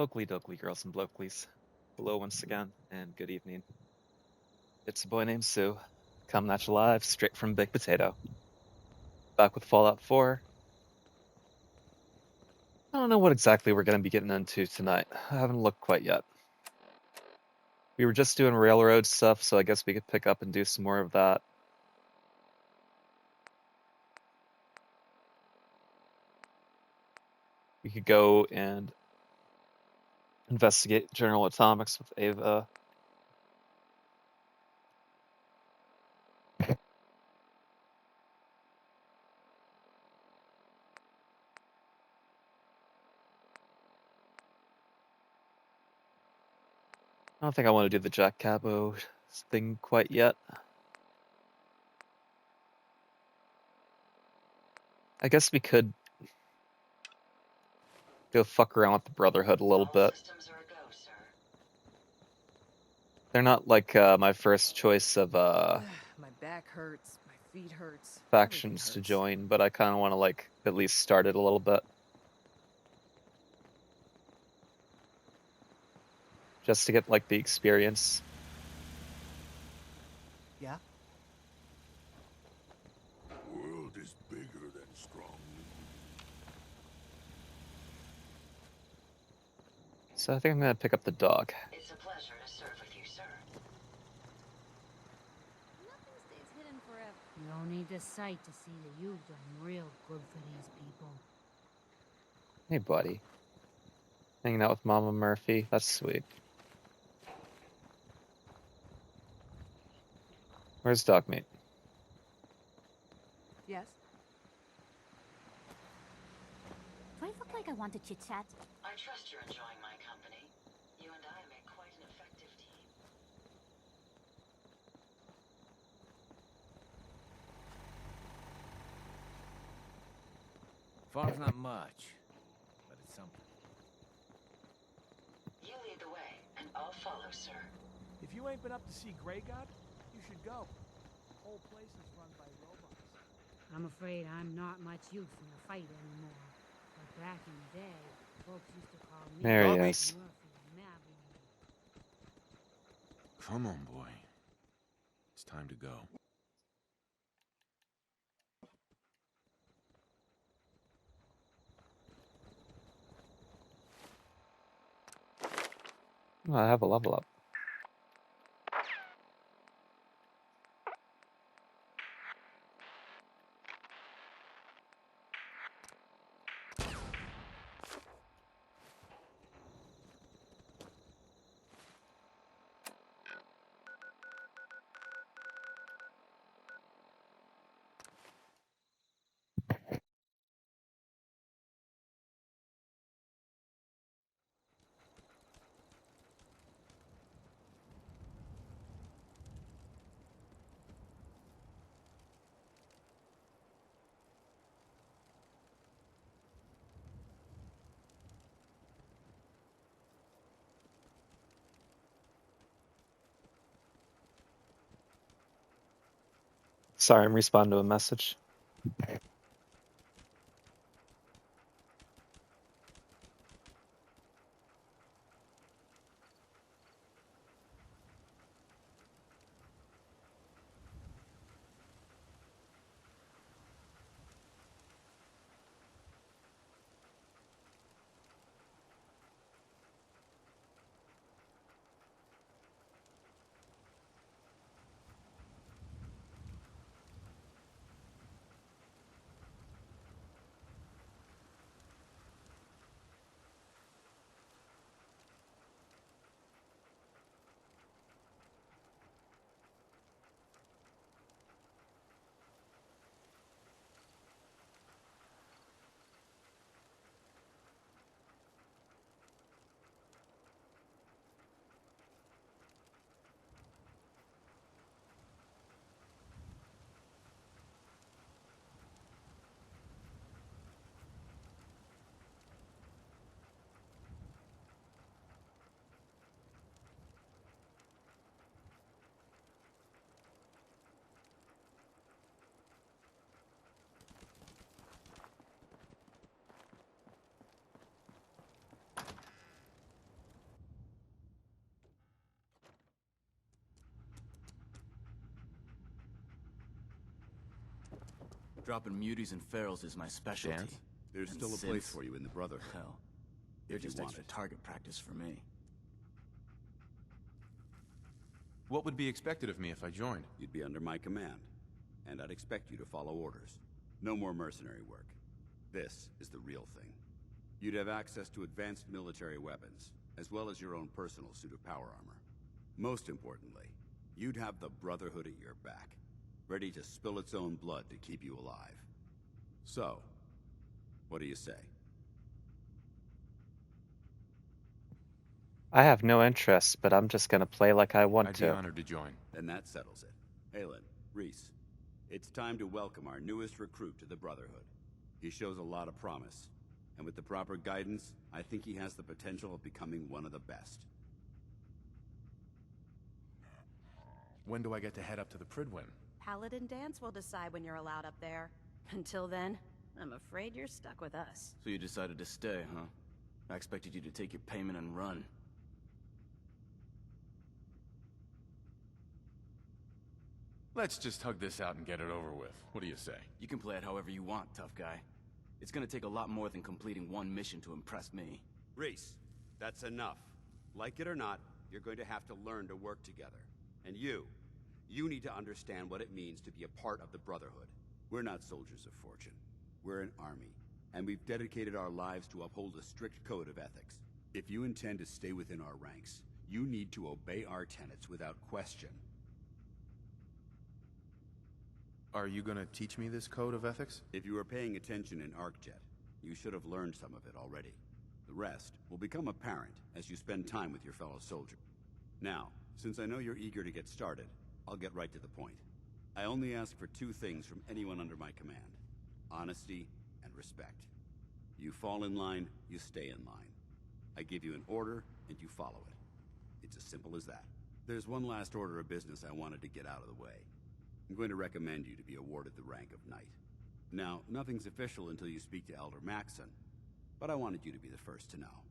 Oakley dokley, girls and blokeleys. Hello once again, and good evening. It's a boy named Sue, coming at you live straight from Big Potato. Back with Fallout 4. I don't know what exactly we're going to be getting into tonight. I haven't looked quite yet. We were just doing railroad stuff, so I guess we could pick up and do some more of that. We could go and investigate General Atomics with Ava. I don't think I want to do the Jack Cabo thing quite yet. I guess we could go fuck around with the Brotherhood a little bit. They're not like my first choice of My back hurts, my feet hurts. factions to join, but I kind of want to like at least start it a little bit. Just to get like the experience. Yeah? World is bigger than strong. So I think I'm gonna pick up the dog. It's a pleasure to serve with you, sir. Nothing stays hidden forever. You don't need the sight to see that you've done real good for these people. Hey buddy. Hanging out with Mama Murphy. That's sweet. Where's Dogmeat? Yes? Do I look like I want to chit-chat? I trust you're enjoying my company. You and I make quite an effective team. Farm's not much, but it's something. You lead the way, and I'll follow, sir. If you ain't been up to see Grey God, you should go. The whole place is run by robots. I'm afraid I'm not much use in a fight anymore. But back in the day, folks used to call me There he Dogmeat. is. Murphy Mabby. Come on, boy. It's time to go. Oh, I have a level up. Sorry, I'm responding to a message. Dropping muties and ferals is my specialty. Dance? There's And still a since- place for you in the Brotherhood. Hell, you're If you just want extra it. target practice for me. What would be expected of me if I joined? You'd be under my command, and I'd expect you to follow orders. No more mercenary work. This is the real thing. You'd have access to advanced military weapons, as well as your own personal suit of power armor. Most importantly, you'd have the Brotherhood at your back, ready to spill its own blood to keep you alive. So, what do you say? I have no interest, but I'm just gonna play like I want I'd be to. honored to join. Then that settles it. Halen, Reese, it's time to welcome our newest recruit to the Brotherhood. He shows a lot of promise, and with the proper guidance, I think he has the potential of becoming one of the best. When do I get to head up to the Pridwin? Paladin Dance will decide when you're allowed up there. Until then, I'm afraid you're stuck with us. So you decided to stay, huh? I expected you to take your payment and run. Let's just hug this out and get it over with. What do you say? You can play it however you want, tough guy. It's gonna take a lot more than completing one mission to impress me. Reese, that's enough. Like it or not, you're going to have to learn to work together. And you need to understand what it means to be a part of the Brotherhood. We're not soldiers of fortune. We're an army, and we've dedicated our lives to uphold a strict code of ethics. If you intend to stay within our ranks, you need to obey our tenets without question. Are you gonna teach me this code of ethics? If you were paying attention in ArcJet, you should have learned some of it already. The rest will become apparent as you spend time with your fellow soldier. Now, since I know you're eager to get started, I'll get right to the point. I only ask for two things from anyone under my command: honesty and respect. You fall in line, you stay in line. I give you an order, and you follow it. It's as simple as that. There's one last order of business I wanted to get out of the way. I'm going to recommend you to be awarded the rank of Knight. Now, nothing's official until you speak to Elder Maxson, but I wanted you to be the first to know.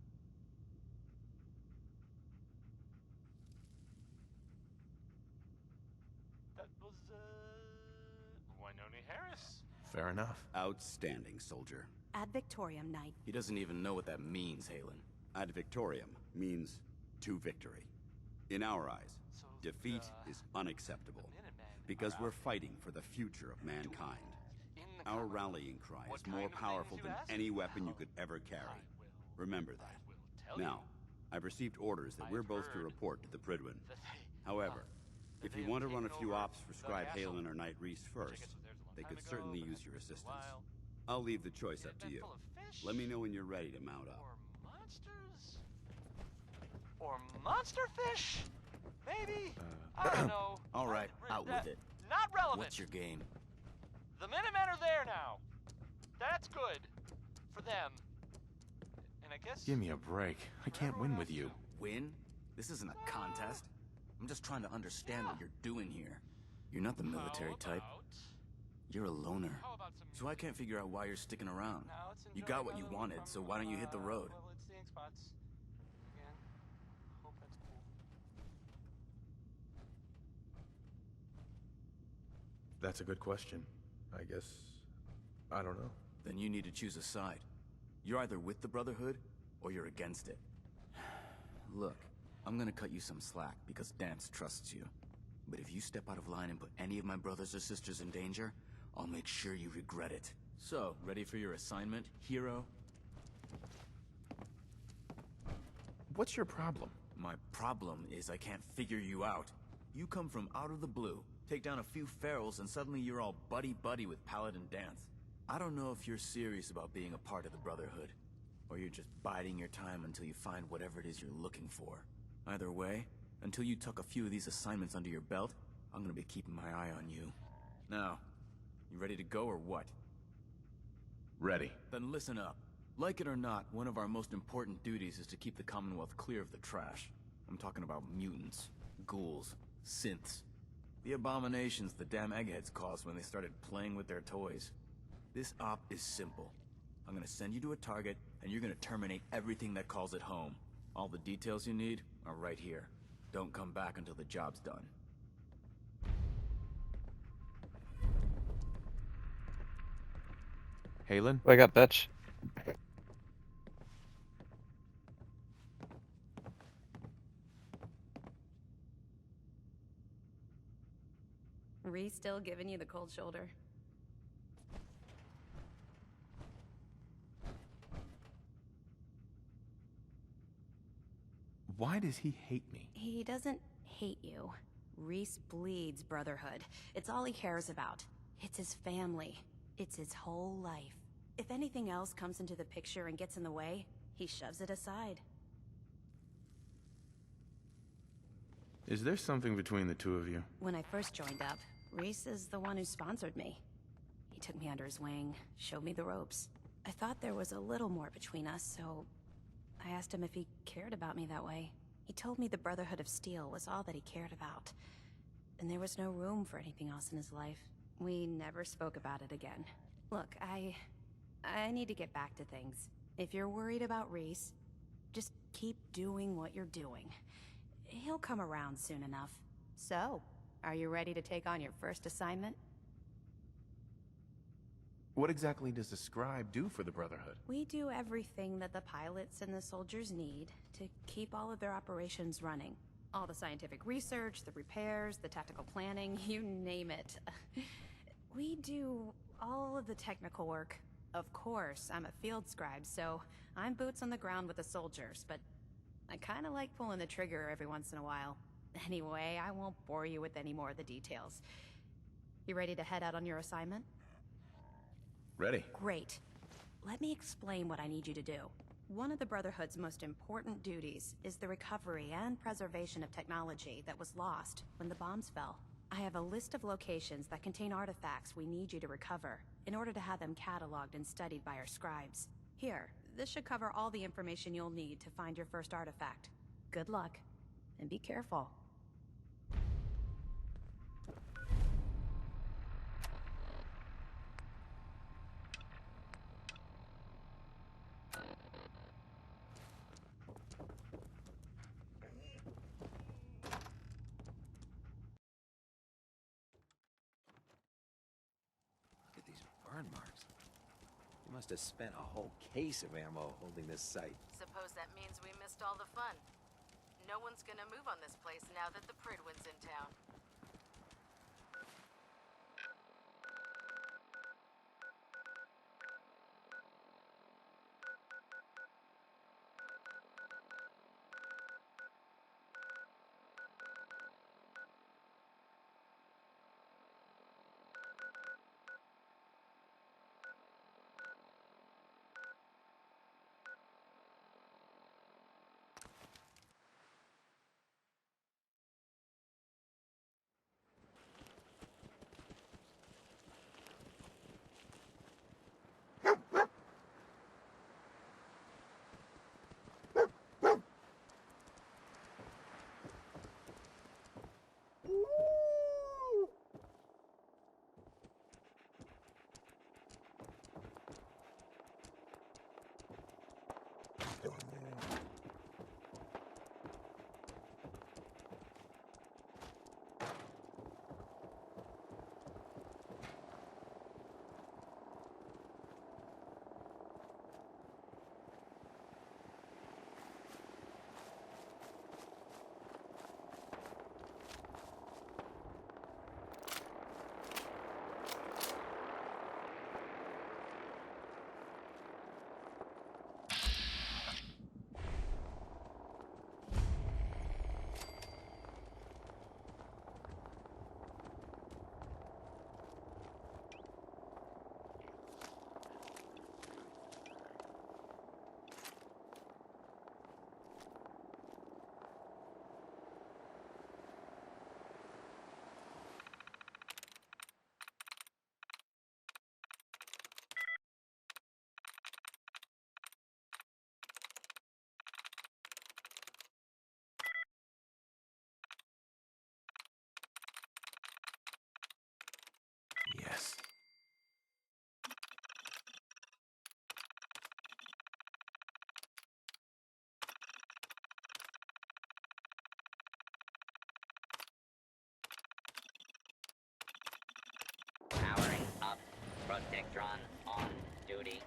That was, Winona Harris. Fair enough. Outstanding, soldier. Ad Victoriam, Knight. He doesn't even know what that means, Halen. Ad Victoriam means to victory. In our eyes, defeat is unacceptable, because we're fighting for the future of mankind. Our rallying cry is more powerful than any weapon you could ever carry. Remember that. Now, I've received orders that we're both to report to the Pridwin. However, if you want to run a few ops for Scribe Halen or Knight Reese first, they could certainly use your assistance. I'll leave the choice up to you. Let me know when you're ready to mount up. Or monsters? Or monster fish? Maybe? I don't know. All right, out with it. Not relevant. What's your game? The Minutemen are there now. That's good. For them. And I guess... Give me a break. I can't win with you. Win? This isn't a contest. I'm just trying to understand what you're doing here. You're not the military type. You're a loner. So I can't figure out why you're sticking around. You got what you wanted, so why don't you hit the road? Level staying spots. Again. Hope that's cool. That's a good question. I guess... I don't know. Then you need to choose a side. You're either with the Brotherhood, or you're against it. Look, I'm gonna cut you some slack because Dance trusts you. But if you step out of line and put any of my brothers or sisters in danger, I'll make sure you regret it. So, ready for your assignment, hero? What's your problem? My problem is I can't figure you out. You come from out of the blue, take down a few ferals, and suddenly you're all buddy-buddy with Paladin Dance. I don't know if you're serious about being a part of the Brotherhood, or you're just biding your time until you find whatever it is you're looking for. Either way, until you tuck a few of these assignments under your belt, I'm gonna be keeping my eye on you. Now, you ready to go or what? Ready. Then listen up. Like it or not, one of our most important duties is to keep the Commonwealth clear of the trash. I'm talking about mutants, ghouls, synths. The abominations the damn eggheads caused when they started playing with their toys. This op is simple. I'm gonna send you to a target, and you're gonna terminate everything that calls it home. All the details you need are right here. Don't come back until the job's done. Halen? Wake up, bitch. Reese still giving you the cold shoulder? Why does he hate me? He doesn't hate you. Reese bleeds brotherhood. It's all he cares about. It's his family. It's his whole life. If anything else comes into the picture and gets in the way, he shoves it aside. Is there something between the two of you? When I first joined up, Reese is the one who sponsored me. He took me under his wing, showed me the ropes. I thought there was a little more between us, so I asked him if he cared about me that way. He told me the Brotherhood of Steel was all that he cared about, and there was no room for anything else in his life. We never spoke about it again. Look, I need to get back to things. If you're worried about Reese, just keep doing what you're doing. He'll come around soon enough. So, are you ready to take on your first assignment? What exactly does the scribe do for the Brotherhood? We do everything that the pilots and the soldiers need to keep all of their operations running. All the scientific research, the repairs, the tactical planning, you name it. We do all of the technical work. Of course, I'm a field scribe, so I'm boots on the ground with the soldiers, but I kinda like pulling the trigger every once in a while. Anyway, I won't bore you with any more of the details. You ready to head out on your assignment? Ready. Great. Let me explain what I need you to do. One of the Brotherhood's most important duties is the recovery and preservation of technology that was lost when the bombs fell. I have a list of locations that contain artifacts we need you to recover in order to have them cataloged and studied by our scribes. Here, this should cover all the information you'll need to find your first artifact. Good luck, and be careful. Look at these burn marks. You must have spent a whole case of ammo holding this site. Suppose that means we missed all the fun. No one's gonna move on this place now that the Pridwin's in town. Yes. Powering up. Protectron on. Do duty.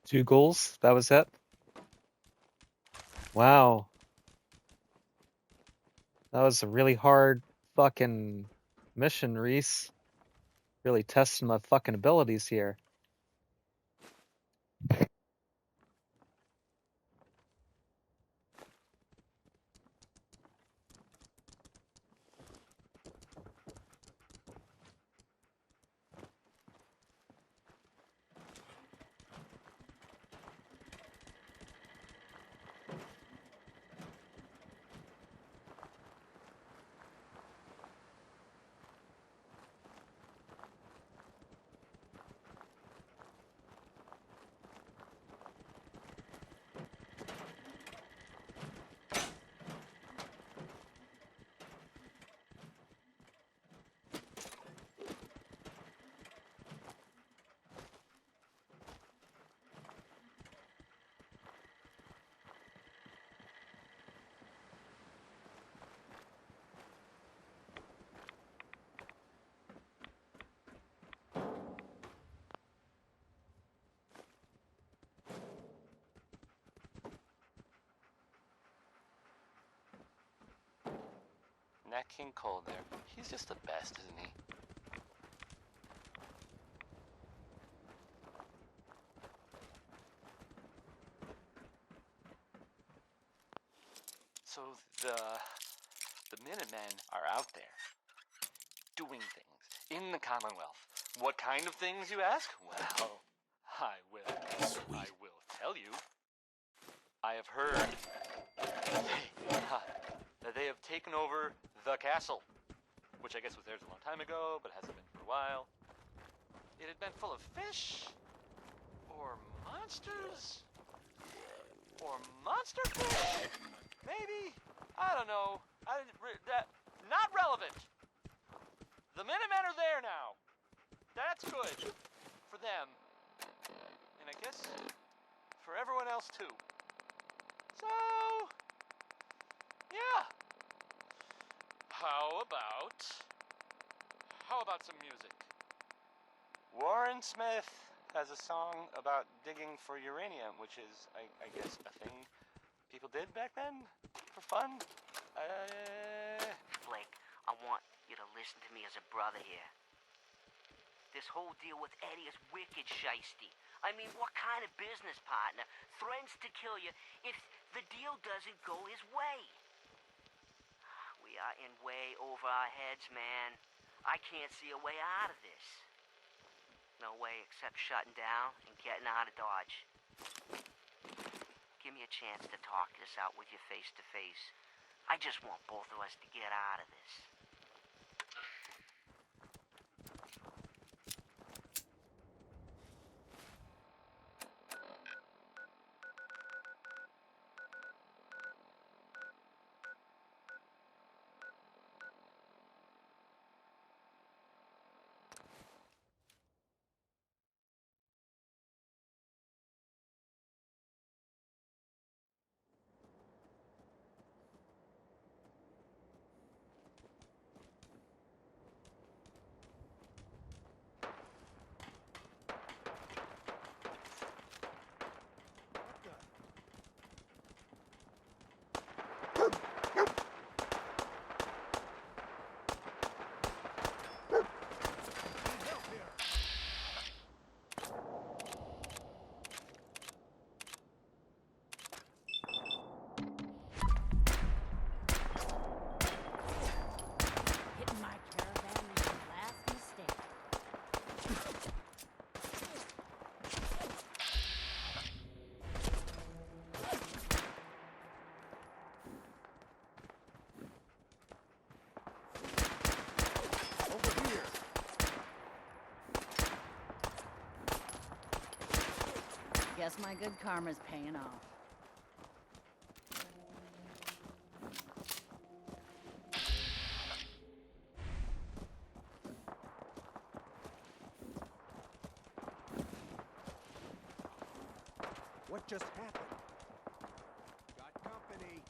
Two goals? That was it? Wow. That was a really hard fucking mission, Reese. Really testing my fucking abilities here. Nat King Cole there. He's just the best, isn't he? So the Minutemen are out there doing things in the Commonwealth. What kind of things, you ask? Well, I will tell you. I have heard that they have taken over the castle, which I guess was theirs a long time ago, but hasn't been for a while. It had been full of fish, or monsters, or monster fish, maybe? I don't know. Not relevant. The Minutemen are there now. That's good. For them. And I guess for everyone else too. So, yeah. How about some music? Warren Smith has a song about digging for uranium, which is, I guess, a thing people did back then for fun. Blake, I want you to listen to me as a brother here. This whole deal with Eddie is wicked shiesty. I mean, what kind of business partner threatens to kill you if the deal doesn't go his way? We are in way over our heads, man. I can't see a way out of this. No way except shutting down and getting out of Dodge. Give me a chance to talk this out with you face to face. I just want both of us to get out of this. Guess my good karma's paying off. What just happened? Got company.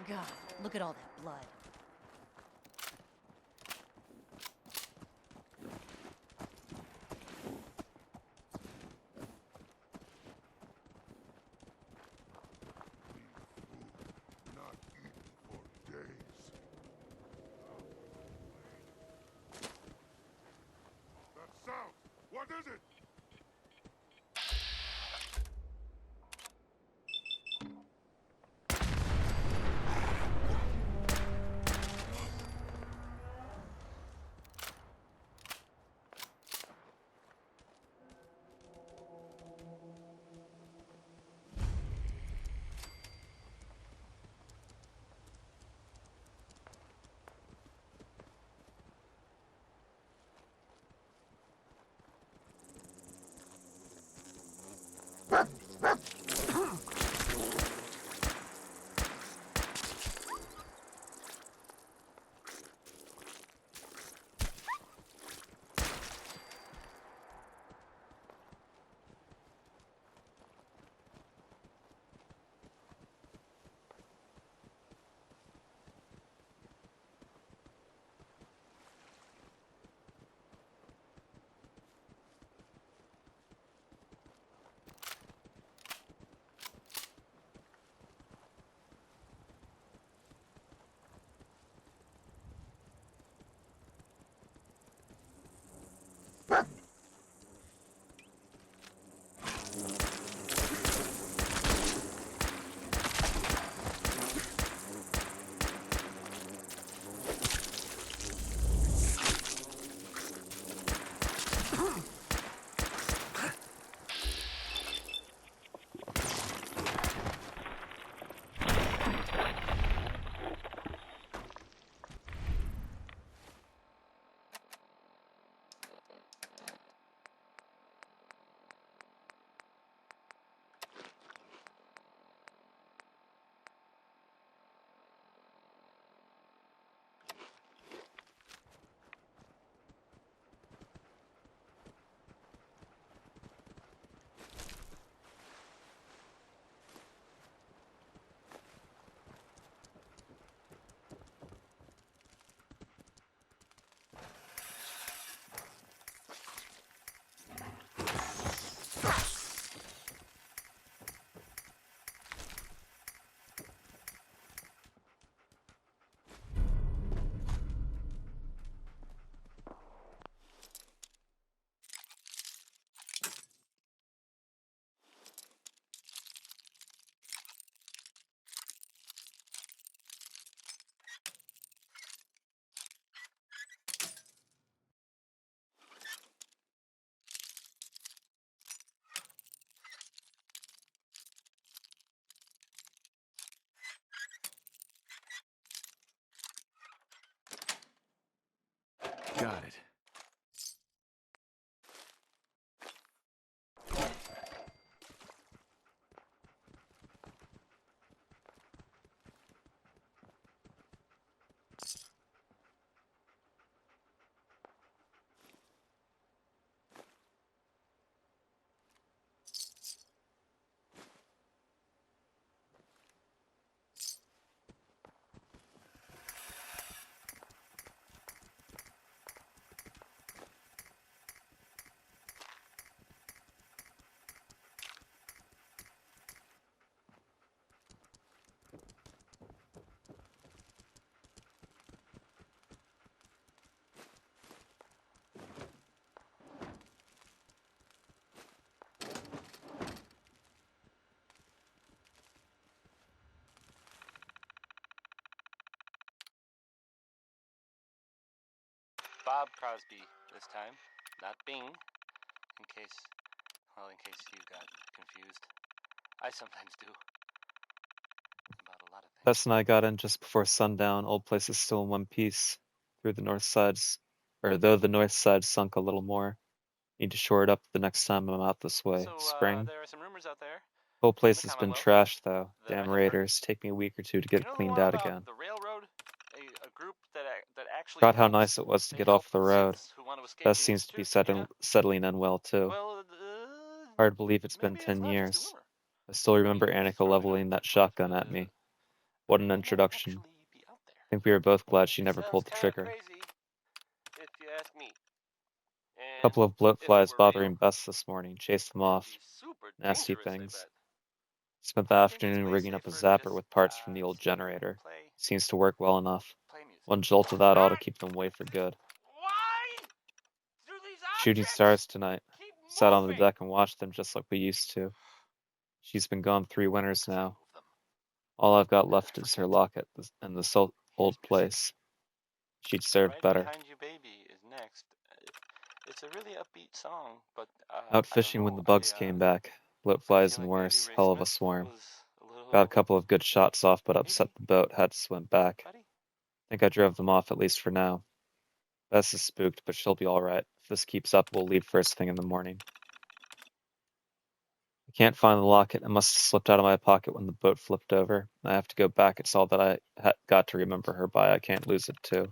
God, look at all that blood. Not eaten for days. That sound! What is it? Got it. Bob Crosby this time, not Bing. In case you got confused. I sometimes do. About a lot of things. Bess and I got in just before sundown. Old place is still in one piece. Though the north side sunk a little more. Need to shore it up the next time I'm out this way. So, Spring. there are some rumors out there. Whole in place the has been Commonwealth trashed though. that I Damn have heard. raiders. Take me a week or two to get You it know the cleaned one out about again. the railroad? A group that actually Forgot how helps. nice it was to They get help off the road. Siths who want to escape Bess the seems to be Institute, you know? settling in well too. Well, Hard to believe it's been maybe 10 it's not just a years. rumor. I still remember Maybe Annika throwing out leveling there, that shotgun at me. What an It might introduction. actually be out there. I think we were both glad she never Sounds pulled the kinda trigger. crazy, if you ask me. A And couple of bloat if it flies were bothering real, Bess this morning. Chased them off. it'd be super Nasty dangerous, I things. bet. Spent the I think it's afternoon way rigging up a safer to zapper just, with parts from the old sit and generator. play Seems to work well enough. music. One jolt of that ought to keep them away for good. Why do these Shooting objects stars tonight. keep Sat on the moving? deck and watched them just like we used to. She's been gone 3 winters Because I now. move them. All I've got left is her locket in this old Here's music. place. She'd served Right better. Behind You Baby is next. It's a really upbeat song, but Out I don't fishing when know. the bugs came back. Bloat I flies feel and like maybe worse. Ray Hell of a Smith swarm. was a little Got a couple of good shots off, but upset Maybe. the boat. Had to swim back. buddy. Think I drove them off at least for now. Bess is spooked, but she'll be alright. If this keeps up, we'll leave first thing in the morning. I can't find the locket. It must have slipped out of my pocket when the boat flipped over. I have to go back. It's all that I got to remember her by. I can't lose it too.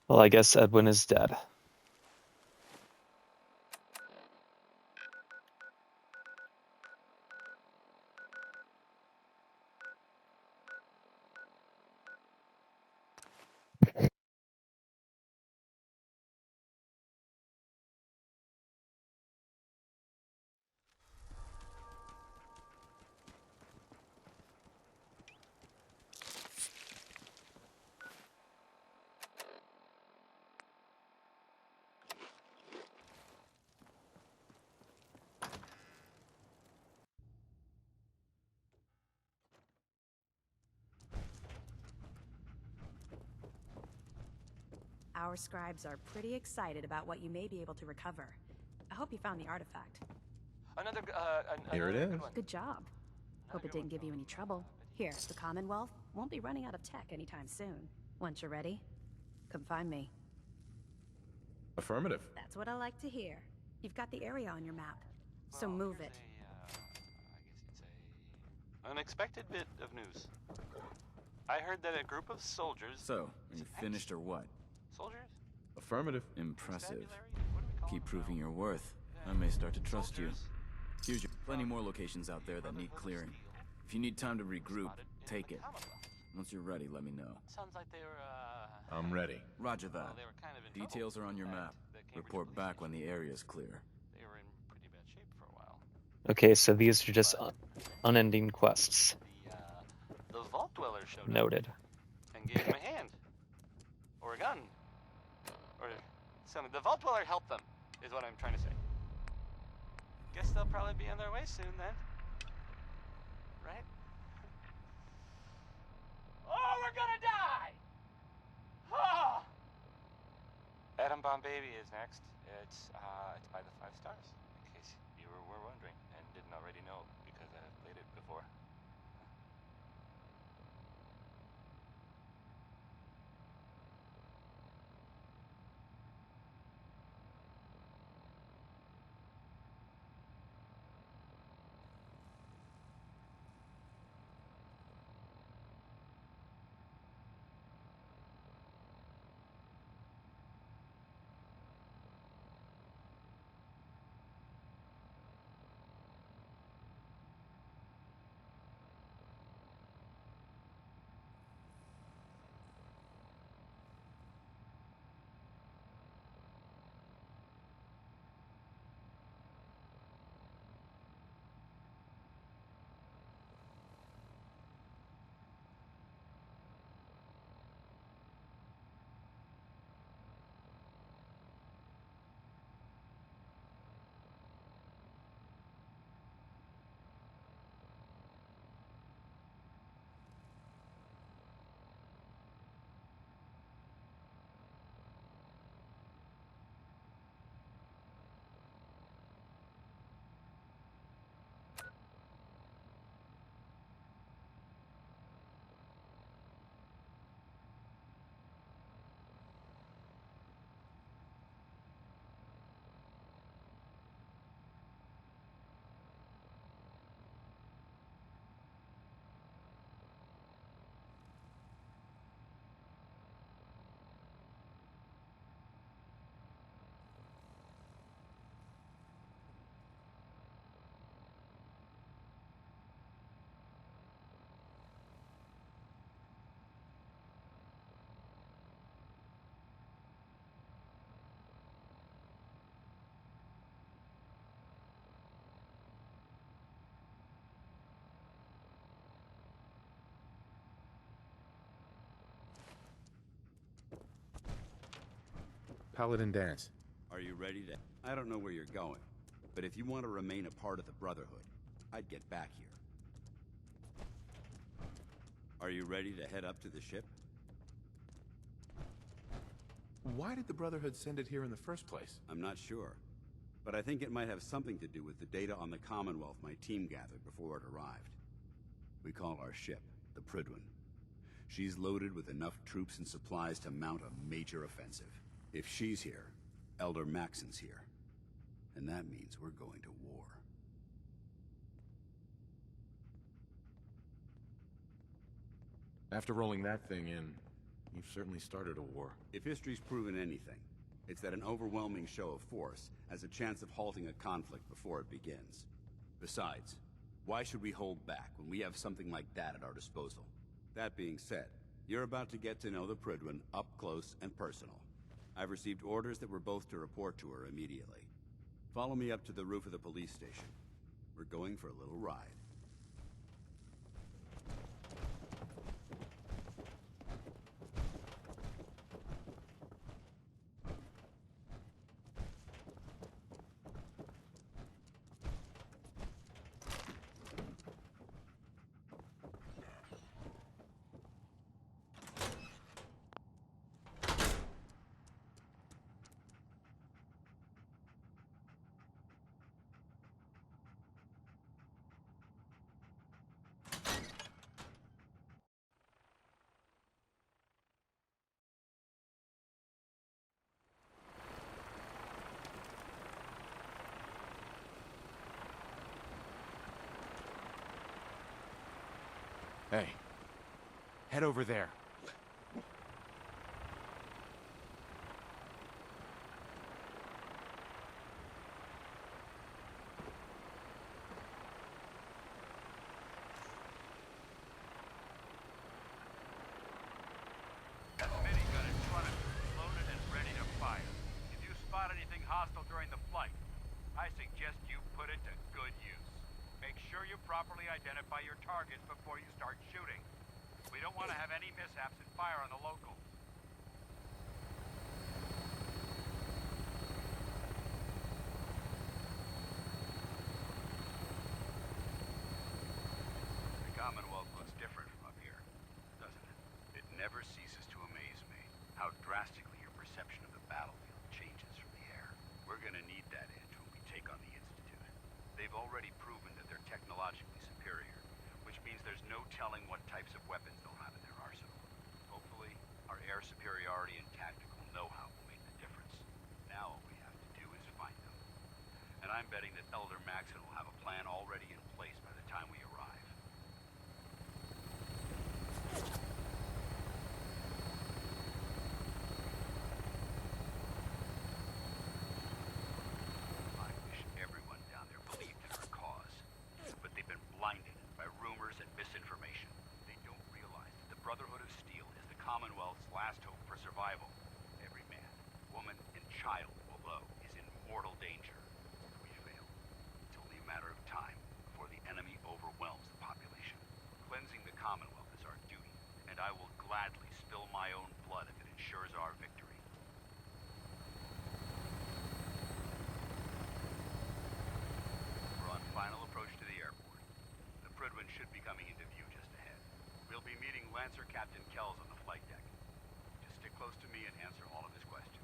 Well, I guess Edwin is dead. Our scribes are pretty excited about what you may be able to recover. I hope you found the artifact. Here it another good is. one. Good job. Hope it didn't give you any trouble. Here, the Commonwealth won't be running out of tech anytime soon. Once you're ready, come find me. Affirmative. That's what I like to hear. You've got the area on your map, so move it. I guess it's a unexpected bit of news. I heard that a group of soldiers. So, are you finished or what? Soldiers? Affirmative. Impressive. What do we call Keep them proving now? your worth. I may start to trust you. Soldiers. Here's your plenty more locations out there that need clearing. If you need time to regroup, take it. Once you're ready, let me know. Sounds like they were, I'm ready. Roger that. well, they were kind of in trouble. Details are on your In map. fact, the Cambridge Report police back when the station, area's clear. They were in pretty bad shape for a while. Okay, so these are just unending quests. The Vault Dweller showed up Noted. and gave him a hand. Or a gun. Or something. The Vault Dweller helped them, is what I'm trying to say. Guess they'll probably be on their way soon then. Right? We're gonna die! Ah! Atom Bomb Baby is next. It's by the 5 stars, in case you were wondering and didn't already know, because I have played it before. Paladin Dance. Are you ready to... I don't know where you're going, but if you want to remain a part of the Brotherhood, I'd get back here. Are you ready to head up to the ship? Why did the Brotherhood send it here in the first place? I'm not sure, but I think it might have something to do with the data on the Commonwealth my team gathered before it arrived. We call our ship the Prydwen. She's loaded with enough troops and supplies to mount a major offensive. If she's here, Elder Maxon's here. And that means we're going to war. After rolling that thing in, you've certainly started a war. If history's proven anything, it's that an overwhelming show of force has a chance of halting a conflict before it begins. Besides, why should we hold back when we have something like that at our disposal? That being said, you're about to get to know the Prydwen up close and personal. I've received orders that we're both to report to her immediately. Follow me up to the roof of the police station. We're going for a little ride. Hey, head over there. That minigun in front of you is loaded and ready to fire. If you spot anything hostile during the flight, I suggest you put it to good use. Make sure you properly identify your targets before you start shooting. We don't want to have any mishaps and fire on the locals. The Commonwealth looks different from up here, doesn't it? It never ceases to amaze me how drastically your perception of the battlefield changes from the air. We're gonna need that edge when we take on the Institute. They've already proven that they're technologically superior, which means there's no telling what types of weapons they'll have in their arsenal. Hopefully, our air superiority and tactical know-how will make the difference. Now all we have to do is find them. And I'm betting that Elder Maxon will have a plan already in place by the time we arrive. I wish everyone down there believed in our cause. But they've been blinded by rumors and misinformation. They don't realize that the Brotherhood of Steel is the Commonwealth's last hope for survival. Every man, woman, and child below is in mortal danger. If we fail, it's only a matter of time before the enemy overwhelms the population. Cleansing the Commonwealth is our duty, and I will gladly spill my own blood if it ensures our victory. We're on final approach to the airport. The Prydwen should be coming into view just ahead. We'll be meeting Lancer Captain Kells on the flight deck. Just stick close to me and answer all of his questions.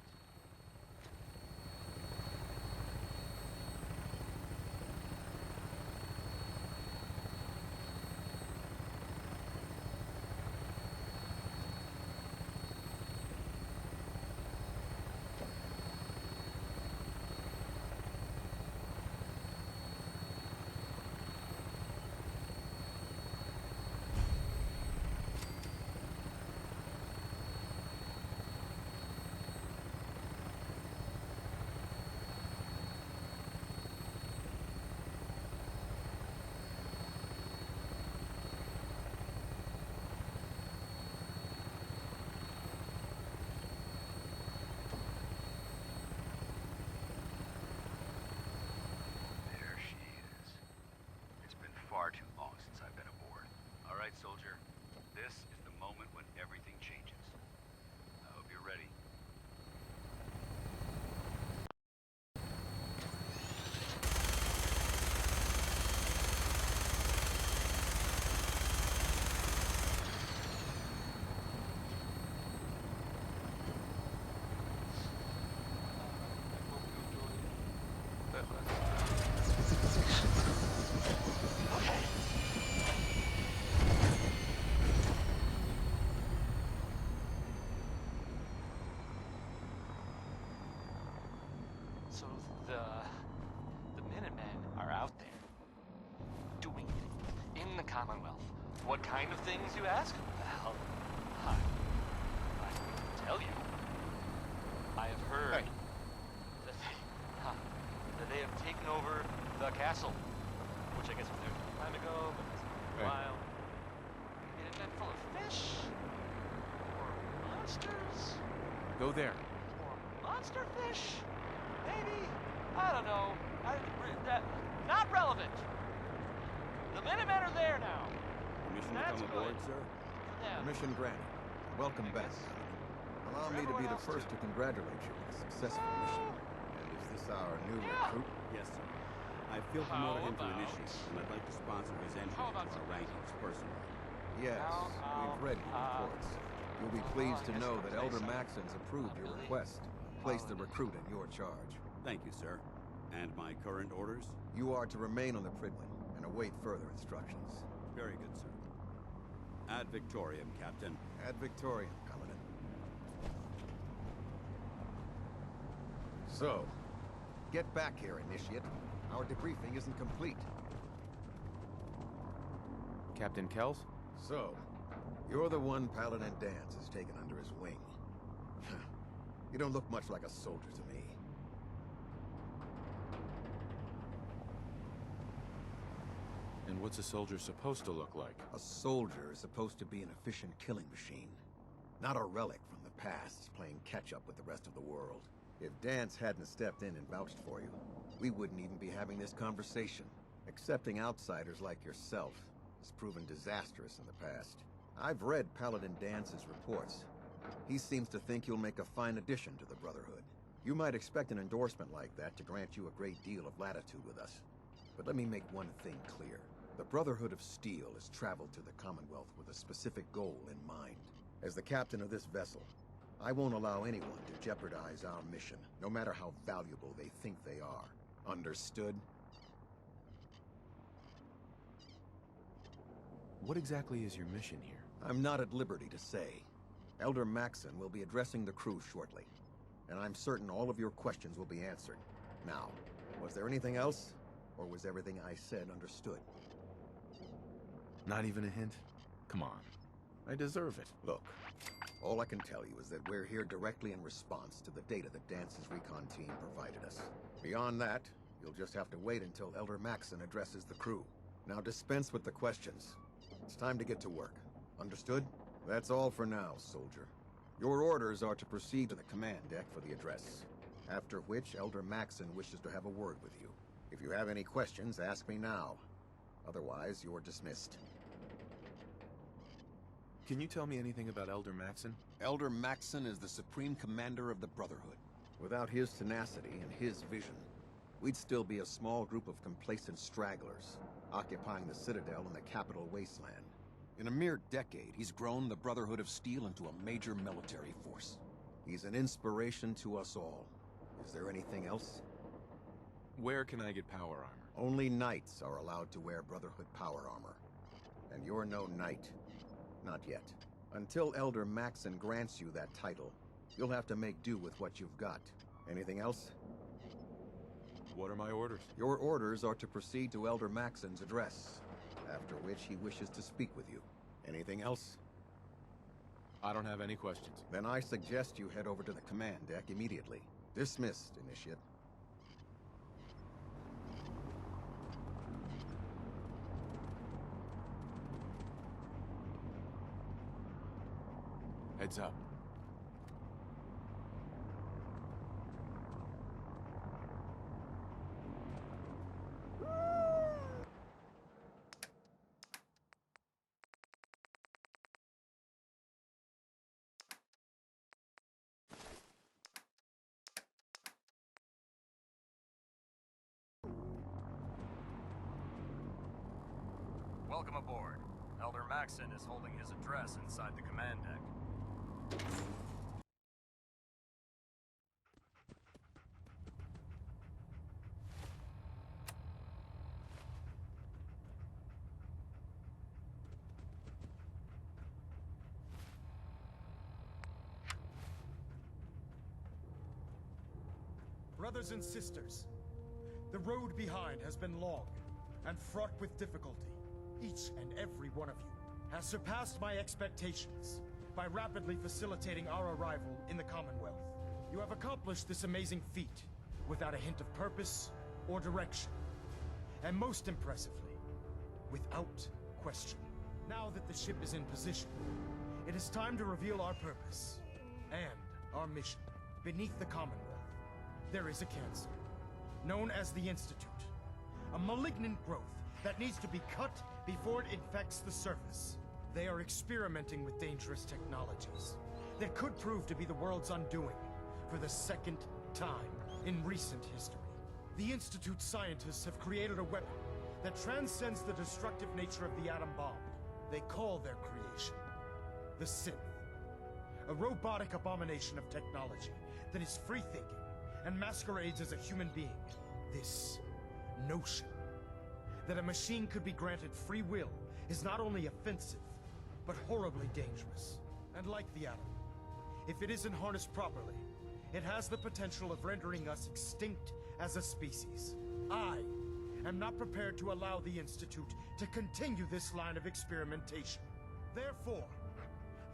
There she is. It's been far too long since I've been aboard. All right, soldier. This is the moment when everything changes. I hope you're ready. So the Minutemen are out there doing things in the Commonwealth. What kind of things, you ask? Well, I can tell you. I have heard that they have taken over the castle, which I guess was there a long time ago, but hasn't been for a while. It had been full of fish or monsters. Go there. Monster fish? Maybe? I don't know. Not relevant. The Minutemen are there now. Permission to That's come aboard, good. sir? For them. Permission granted. Welcome back. Allow me to be the first to congratulate you on a successful mission. And is this our new recruit? Yes, sir. I feel promoted him to initiate, and I'd like to sponsor his entry into our rankings personally. Yes, we've read your reports. You'll be pleased to know that Elder Maxon's approved your request. Place the recruit in your charge. Thank you, sir. And my current orders? You are to remain on the Prydwen and await further instructions. Very good, sir. Ad Victoriam, Captain. Ad Victoriam, coming in. So, get back here, Initiate. Our debriefing isn't complete. Captain Kells? So, you're the one Paladin Danse has taken under his wing. You don't look much like a soldier to me. And what's a soldier supposed to look like? A soldier is supposed to be an efficient killing machine. Not a relic from the past, playing catch-up with the rest of the world. If Danse hadn't stepped in and vouched for you, we wouldn't even be having this conversation. Accepting outsiders like yourself has proven disastrous in the past. I've read Paladin Dance's reports. He seems to think you'll make a fine addition to the Brotherhood. You might expect an endorsement like that to grant you a great deal of latitude with us. But let me make one thing clear. The Brotherhood of Steel has traveled to the Commonwealth with a specific goal in mind. As the captain of this vessel, I won't allow anyone to jeopardize our mission, no matter how valuable they think they are. Understood? What exactly is your mission here? I'm not at liberty to say. Elder Maxon will be addressing the crew shortly, and I'm certain all of your questions will be answered. Now, was there anything else, or was everything I said understood? Not even a hint? Come on. I deserve it. Look, all I can tell you is that we're here directly in response to the data that Dance's recon team provided us. Beyond that, you'll just have to wait until Elder Maxon addresses the crew. Now dispense with the questions. It's time to get to work. Understood? That's all for now, soldier. Your orders are to proceed to the command deck for the address, after which Elder Maxon wishes to have a word with you. If you have any questions, ask me now. Otherwise, you're dismissed. Can you tell me anything about Elder Maxon? Elder Maxon is the supreme commander of the Brotherhood. Without his tenacity and his vision, we'd still be a small group of complacent stragglers, occupying the Citadel in the capital wasteland. In a mere decade, he's grown the Brotherhood of Steel into a major military force. He's an inspiration to us all. Is there anything else? Where can I get power armor? Only knights are allowed to wear Brotherhood power armor. And you're no knight. Not yet. Until Elder Maxon grants you that title, you'll have to make do with what you've got. Anything else? What are my orders? Your orders are to proceed to Elder Maxon's address, after which he wishes to speak with you. Anything else? I don't have any questions. Then I suggest you head over to the command deck immediately. Dismissed, Initiate. Heads up. Welcome aboard. Elder Maxon is holding his address inside the command deck. Brothers and sisters, the road behind has been long and fraught with difficulty. Each and every one of you has surpassed my expectations by rapidly facilitating our arrival in the Commonwealth. You have accomplished this amazing feat without a hint of purpose or direction. And most impressively, without question. Now that the ship is in position, it is time to reveal our purpose and our mission. Beneath the Commonwealth, there is a cancer, known as the Institute. A malignant growth that needs to be cut before it infects the surface. They are experimenting with dangerous technologies that could prove to be the world's undoing for the second time in recent history. The Institute scientists have created a weapon that transcends the destructive nature of the atom bomb. They call their creation the Synth, a robotic abomination of technology that is free-thinking and masquerades as a human being. This notion that a machine could be granted free will is not only offensive, but horribly dangerous. And like the atom, if it isn't harnessed properly, it has the potential of rendering us extinct as a species. I am not prepared to allow the Institute to continue this line of experimentation. Therefore,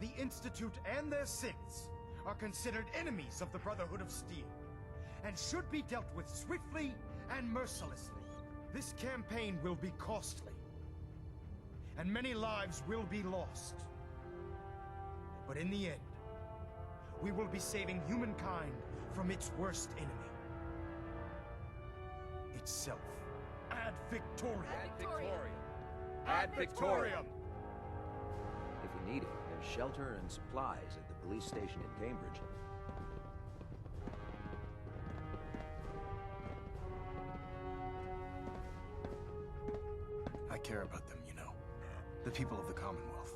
the Institute and their synths are considered enemies of the Brotherhood of Steel, and should be dealt with swiftly and mercilessly. This campaign will be costly, and many lives will be lost. But in the end, we will be saving humankind from its worst enemy. Itself. Ad Victoriam! Ad Victoriam! Ad Victoriam! If you need it, there's shelter and supplies at the police station in Cambridge. I care about them, you know. The people of the Commonwealth.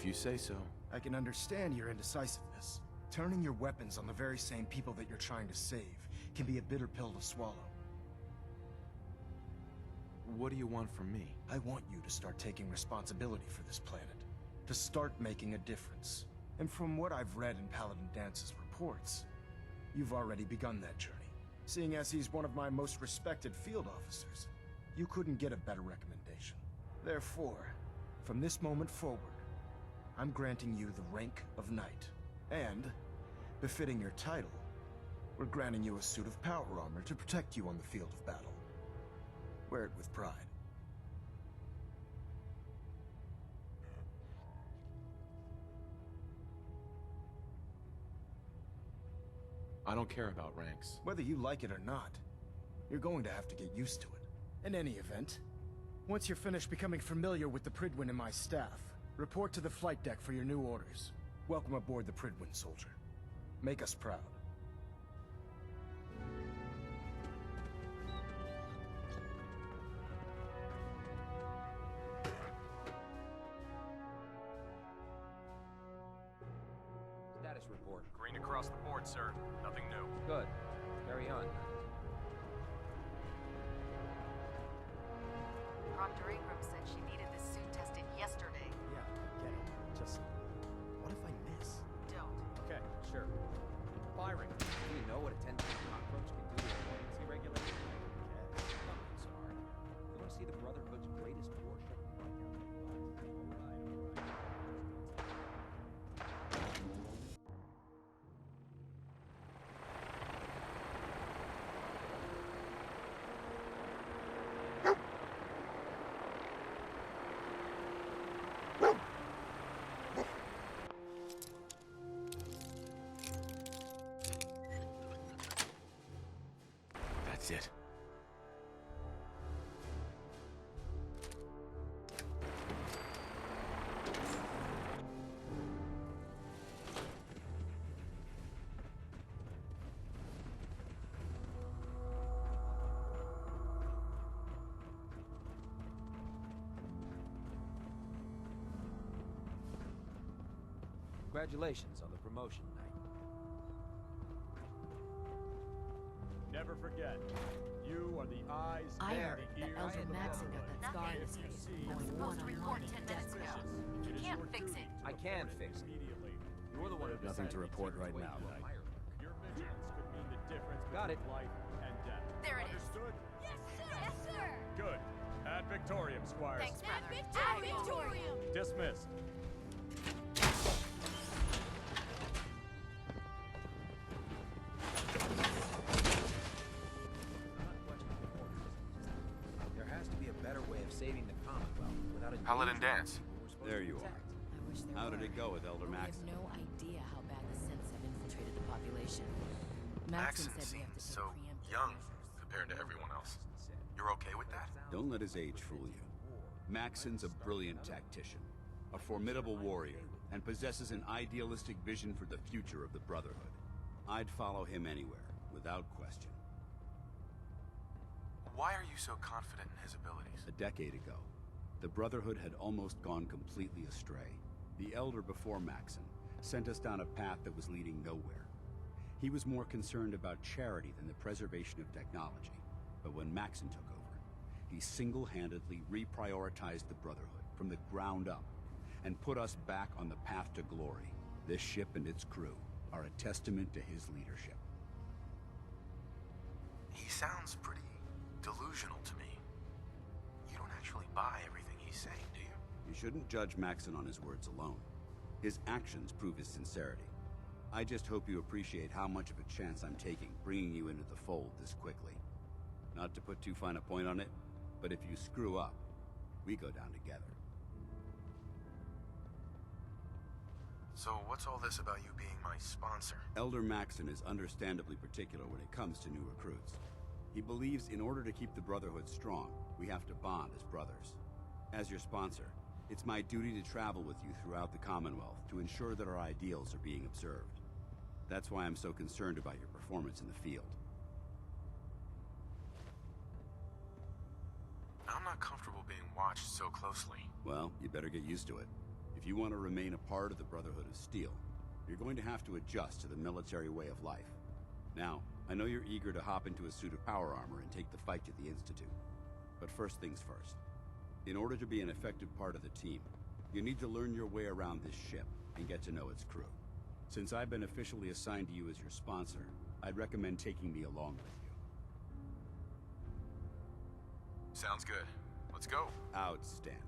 If you say so. I can understand your indecisiveness. Turning your weapons on the very same people that you're trying to save can be a bitter pill to swallow. What do you want from me? I want you to start taking responsibility for this planet. To start making a difference. And from what I've read in Paladin Dance's reports, you've already begun that journey. Seeing as he's one of my most respected field officers, you couldn't get a better recommendation. Therefore, from this moment forward, I'm granting you the rank of Knight. And, befitting your title, we're granting you a suit of power armor to protect you on the field of battle. Wear it with pride. I don't care about ranks. Whether you like it or not, you're going to have to get used to it. In any event, once you're finished becoming familiar with the Pridwin and my staff, report to the flight deck for your new orders. Welcome aboard the Pridwin, soldier. Make us proud. Status report. Green across the board, sir. Nothing new. Good. Carry on. Proctor Ingram said she needed this suit tested yesterday. Yeah, I get it. Just, what if I miss? Don't. Okay, sure. Firing. Do you know what a 10-pound cockroach can do to a buoyancy regulator? Okay. Nothing so hard. You want to see the Brotherhood's greatest warship? That's it. Congratulations on the promotion, Knight. Never forget, you are the eyes I and heard the that ears Elder of the Maxon got Brotherhood. that scar in If his you face. see Going supposed to report one-on-one 10 minutes death ago. sentence. You can't fix it. I can fix it. Immediately. You're the one who Nothing to decided report take right its way now, to a Knight. higher level. Your vigilance could mean the difference Got between it. life and death. There it is. Understood? Yes, sir! Yes, sir! Good. Ad Victorium, Squires. Thanks, brother. Ad Victorium! Dismissed. I'm not questioning the orders. There has to be a better way of saving the Commonwealth without a Paladin Dance. There you are. I wish there How did were. it go with Elder We have Maxon? no idea how bad the synths have infiltrated the population. Maxon said we have to take preemptive young measures. compared to everyone else. You're okay with that? Don't let his age fool you. Maxon's a brilliant tactician, a formidable warrior, and possesses an idealistic vision for the future of the Brotherhood. I'd follow him anywhere, without question. Why are you so confident in his abilities? A decade ago, the Brotherhood had almost gone completely astray. The Elder before Maxon sent us down a path that was leading nowhere. He was more concerned about charity than the preservation of technology. But when Maxon took over, he single-handedly reprioritized the Brotherhood from the ground up and put us back on the path to glory. This ship and its crew are a testament to his leadership. He sounds pretty delusional to me. You don't actually buy everything he's saying, do you? You shouldn't judge Maxon on his words alone. His actions prove his sincerity. I just hope you appreciate how much of a chance I'm taking bringing you into the fold this quickly. Not to put too fine a point on it, but if you screw up, we go down together. So what's all this about you being my sponsor? Elder Maxon is understandably particular when it comes to new recruits. He believes in order to keep the Brotherhood strong, we have to bond as brothers. As your sponsor, it's my duty to travel with you throughout the Commonwealth to ensure that our ideals are being observed. That's why I'm so concerned about your performance in the field. I'm not comfortable being watched so closely. Well, you better get used to it. If If you want to remain a part of the Brotherhood of Steel, you're going to have to adjust to the military way of life. Now, I know you're eager to hop into a suit of power armor and take the fight to the Institute. But first things first. In order to be an effective part of the team, you need to learn your way around this ship and get to know its crew. Since I've been officially assigned to you as your sponsor, I'd recommend taking me along with you. Sounds good. Let's go. Outstanding.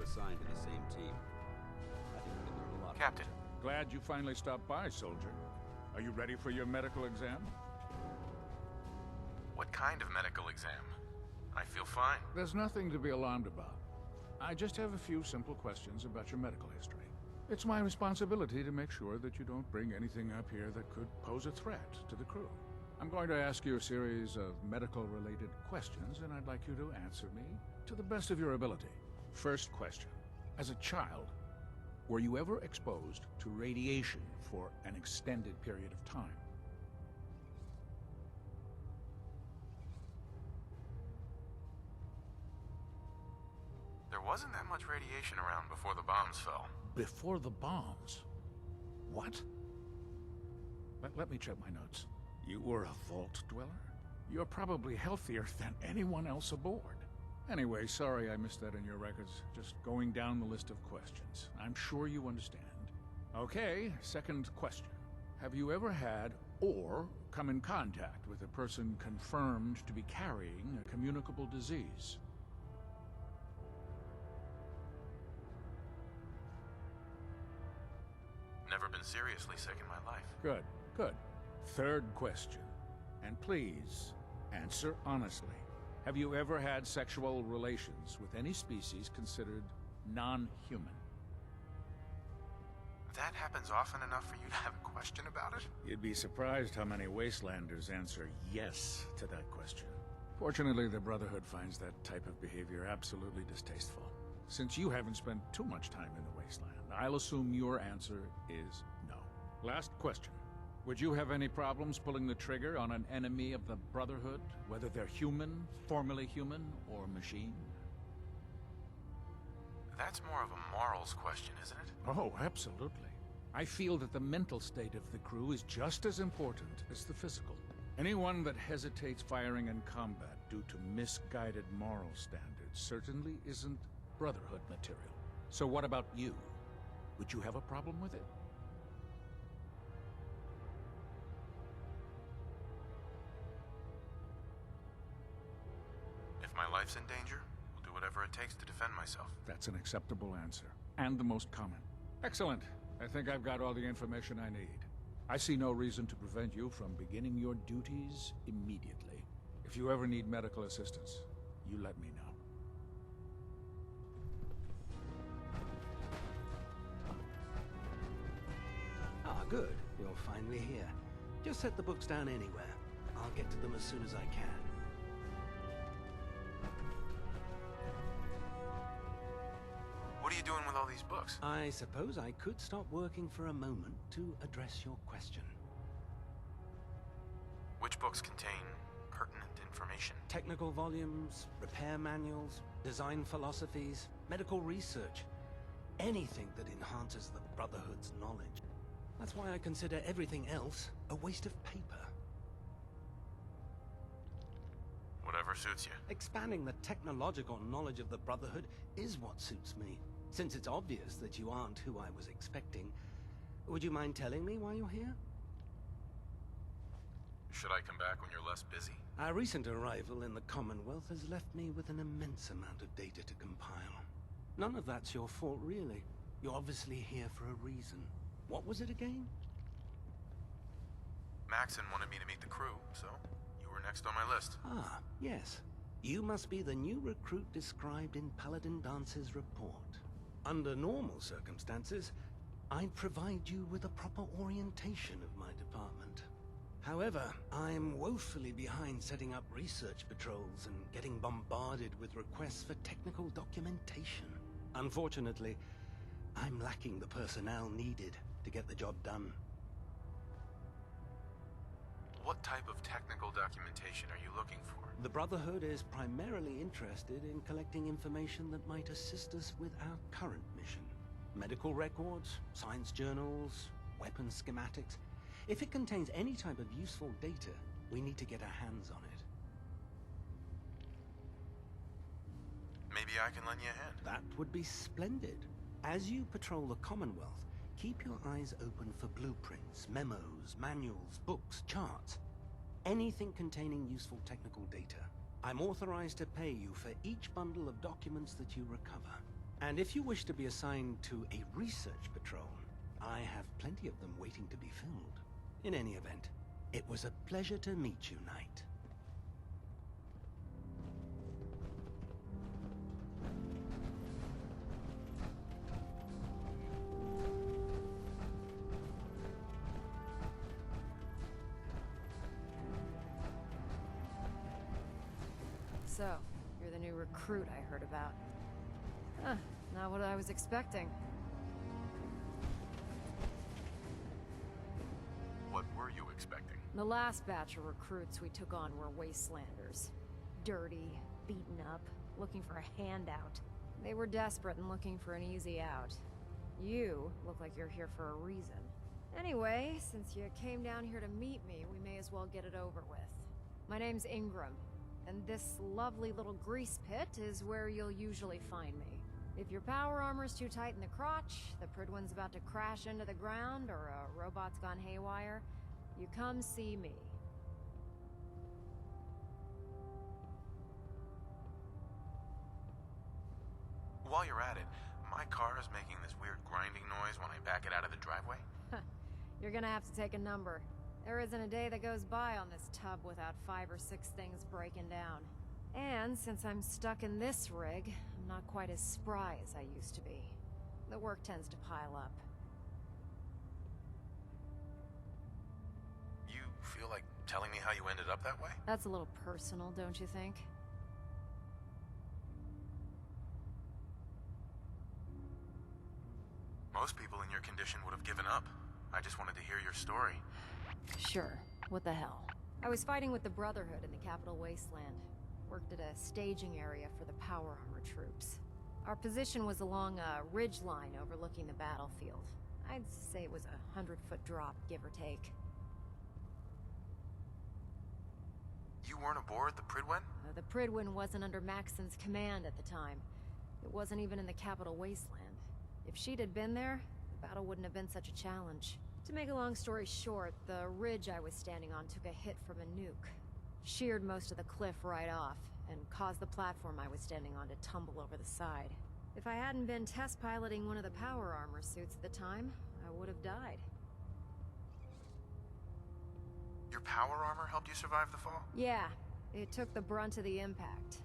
Assigned to the same team. I think we can learn a lot. Captain. Glad you finally stopped by, soldier. Are you ready for your medical exam? What kind of medical exam? I feel fine. There's nothing to be alarmed about. I just have a few simple questions about your medical history. It's my responsibility to make sure that you don't bring anything up here that could pose a threat to the crew. I'm going to ask you a series of medical-related questions, and I'd like you to answer me to the best of your ability. First question. As a child, were you ever exposed to radiation for an extended period of time? There wasn't that much radiation around before the bombs fell. Before the bombs? What? Let me check my notes. You were a vault dweller? You're probably healthier than anyone else aboard. Anyway, sorry I missed that in your records. Just going down the list of questions. I'm sure you understand. Okay, second question. Have you ever had or come in contact with a person confirmed to be carrying a communicable disease? Never been seriously sick in my life. Good, good. Third question. And please, answer honestly. Have you ever had sexual relations with any species considered non-human? That happens often enough for you to have a question about it? You'd be surprised how many wastelanders answer yes to that question. Fortunately, the Brotherhood finds that type of behavior absolutely distasteful. Since you haven't spent too much time in the wasteland, I'll assume your answer is no. Last question. Would you have any problems pulling the trigger on an enemy of the Brotherhood, whether they're human, formerly human, or machine? That's more of a morals question, isn't it? Oh, absolutely. I feel that the mental state of the crew is just as important as the physical. Anyone that hesitates firing in combat due to misguided moral standards certainly isn't Brotherhood material. So what about you? Would you have a problem with it? If my life's in danger, we'll do whatever it takes to defend myself. That's an acceptable answer, and the most common. Excellent. I think I've got all the information I need. I see no reason to prevent you from beginning your duties immediately. If you ever need medical assistance, you let me know. Ah, good. You're finally here. Just set the books down anywhere. I'll get to them as soon as I can. What are you doing with all these books? I suppose I could stop working for a moment to address your question. Which books contain pertinent information? Technical volumes, repair manuals, design philosophies, medical research. Anything that enhances the Brotherhood's knowledge. That's why I consider everything else a waste of paper. Whatever suits you. Expanding the technological knowledge of the Brotherhood is what suits me. Since it's obvious that you aren't who I was expecting, would you mind telling me why you're here? Should I come back when you're less busy? Our recent arrival in the Commonwealth has left me with an immense amount of data to compile. None of that's your fault, really. You're obviously here for a reason. What was it again? Maxon wanted me to meet the crew, so you were next on my list. Ah, yes. You must be the new recruit described in Paladin Dance's report. Under normal circumstances, I'd provide you with a proper orientation of my department. However, I'm woefully behind setting up research patrols and getting bombarded with requests for technical documentation. Unfortunately, I'm lacking the personnel needed to get the job done. What type of technical documentation are you looking for? The Brotherhood is primarily interested in collecting information that might assist us with our current mission. Medical records, science journals, weapon schematics. If it contains any type of useful data, we need to get our hands on it. Maybe I can lend you a hand. That would be splendid. As you patrol the Commonwealth, keep your eyes open for blueprints, memos, manuals, books, charts. Anything containing useful technical data. I'm authorized to pay you for each bundle of documents that you recover. And if you wish to be assigned to a research patrol, I have plenty of them waiting to be filled. In any event, it was a pleasure to meet you, Knight. So, you're the new recruit I heard about. Huh, not what I was expecting. What were you expecting? The last batch of recruits we took on were wastelanders. Dirty, beaten up, looking for a handout. They were desperate and looking for an easy out. You look like you're here for a reason. Anyway, since you came down here to meet me, we may as well get it over with. My name's Ingram. And this lovely little grease pit is where you'll usually find me. If your power armor's too tight in the crotch, the Pridwen's about to crash into the ground, or a robot's gone haywire, you come see me. While you're at it, my car is making this weird grinding noise when I back it out of the driveway. You're gonna have to take a number. There isn't a day that goes by on this tub without 5 or 6 things breaking down. And since I'm stuck in this rig, I'm not quite as spry as I used to be. The work tends to pile up. You feel like telling me how you ended up that way? That's a little personal, don't you think? Most people in your condition would have given up. I just wanted to hear your story. Sure. What the hell? I was fighting with the Brotherhood in the Capital Wasteland. Worked at a staging area for the power armor troops. Our position was along a ridge line overlooking the battlefield. I'd say it was a 100-foot drop, give or take. You weren't aboard the Pridwen? The Pridwen wasn't under Maxon's command at the time. It wasn't even in the Capital Wasteland. If she'd had been there, the battle wouldn't have been such a challenge. To make a long story short, the ridge I was standing on took a hit from a nuke. Sheared most of the cliff right off, and caused the platform I was standing on to tumble over the side. If I hadn't been test piloting one of the power armor suits at the time, I would have died. Your power armor helped you survive the fall? Yeah, it took the brunt of the impact.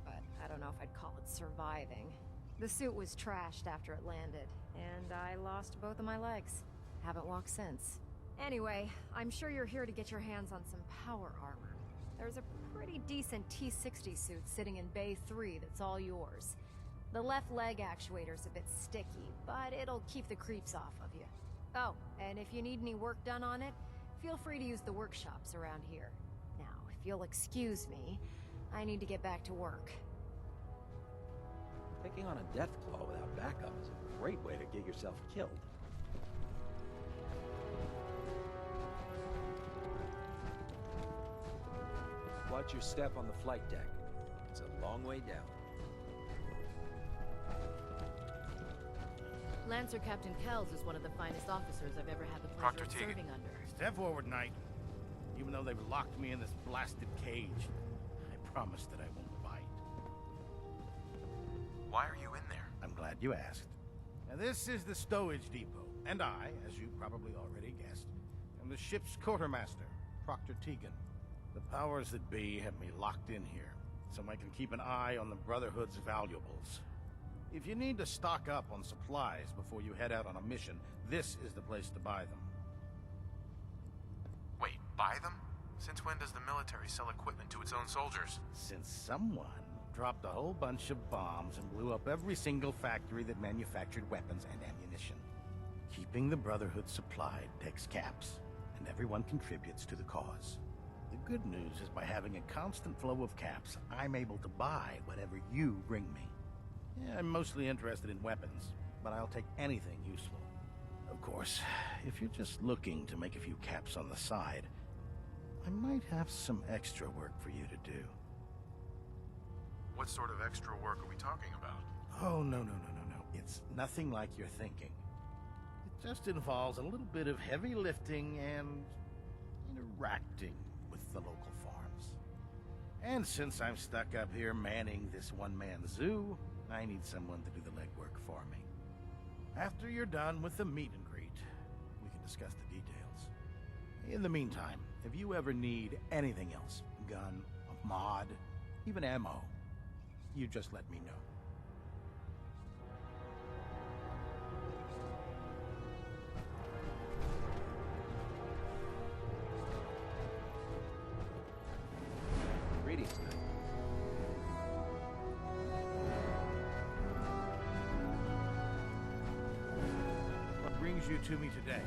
But I don't know if I'd call it surviving. The suit was trashed after it landed, and I lost both of my legs. Haven't walked since. Anyway, I'm sure you're here to get your hands on some power armor. There's a pretty decent T-60 suit sitting in Bay 3 that's all yours. The left leg actuator's a bit sticky, but it'll keep the creeps off of you. Oh, and if you need any work done on it, feel free to use the workshops around here. Now, if you'll excuse me, I need to get back to work. Taking on a death claw without backup is a great way to get yourself killed. Watch your step on the flight deck. It's a long way down. Lancer Captain Kells is one of the finest officers I've ever had the pleasure Proctor of Teagan. serving under. Step forward, Knight. Even though they've locked me in this blasted cage, I promise that I won't bite. Why are you in there? I'm glad you asked. Now, this is the stowage depot, and I, as you probably already guessed, am the ship's quartermaster, Proctor Teagan. The powers that be have me locked in here, so I can keep an eye on the Brotherhood's valuables. If you need to stock up on supplies before you head out on a mission, this is the place to buy them. Wait, buy them? Since when does the military sell equipment to its own soldiers? Since someone dropped a whole bunch of bombs and blew up every single factory that manufactured weapons and ammunition. Keeping the Brotherhood supplied takes caps, and everyone contributes to the cause. The good news is by having a constant flow of caps, I'm able to buy whatever you bring me. Yeah, I'm mostly interested in weapons, but I'll take anything useful. Of course, if you're just looking to make a few caps on the side, I might have some extra work for you to do. What sort of extra work are we talking about? Oh, no. It's nothing like you're thinking. It just involves a little bit of heavy lifting and interacting with the local farms. And since I'm stuck up here manning this one-man zoo, I need someone to do the legwork for me. After you're done with the meet and greet, we can discuss the details. In the meantime, if you ever need anything else, gun, a mod, even ammo, you just let me know. Greetings, Knight. What brings you to me today?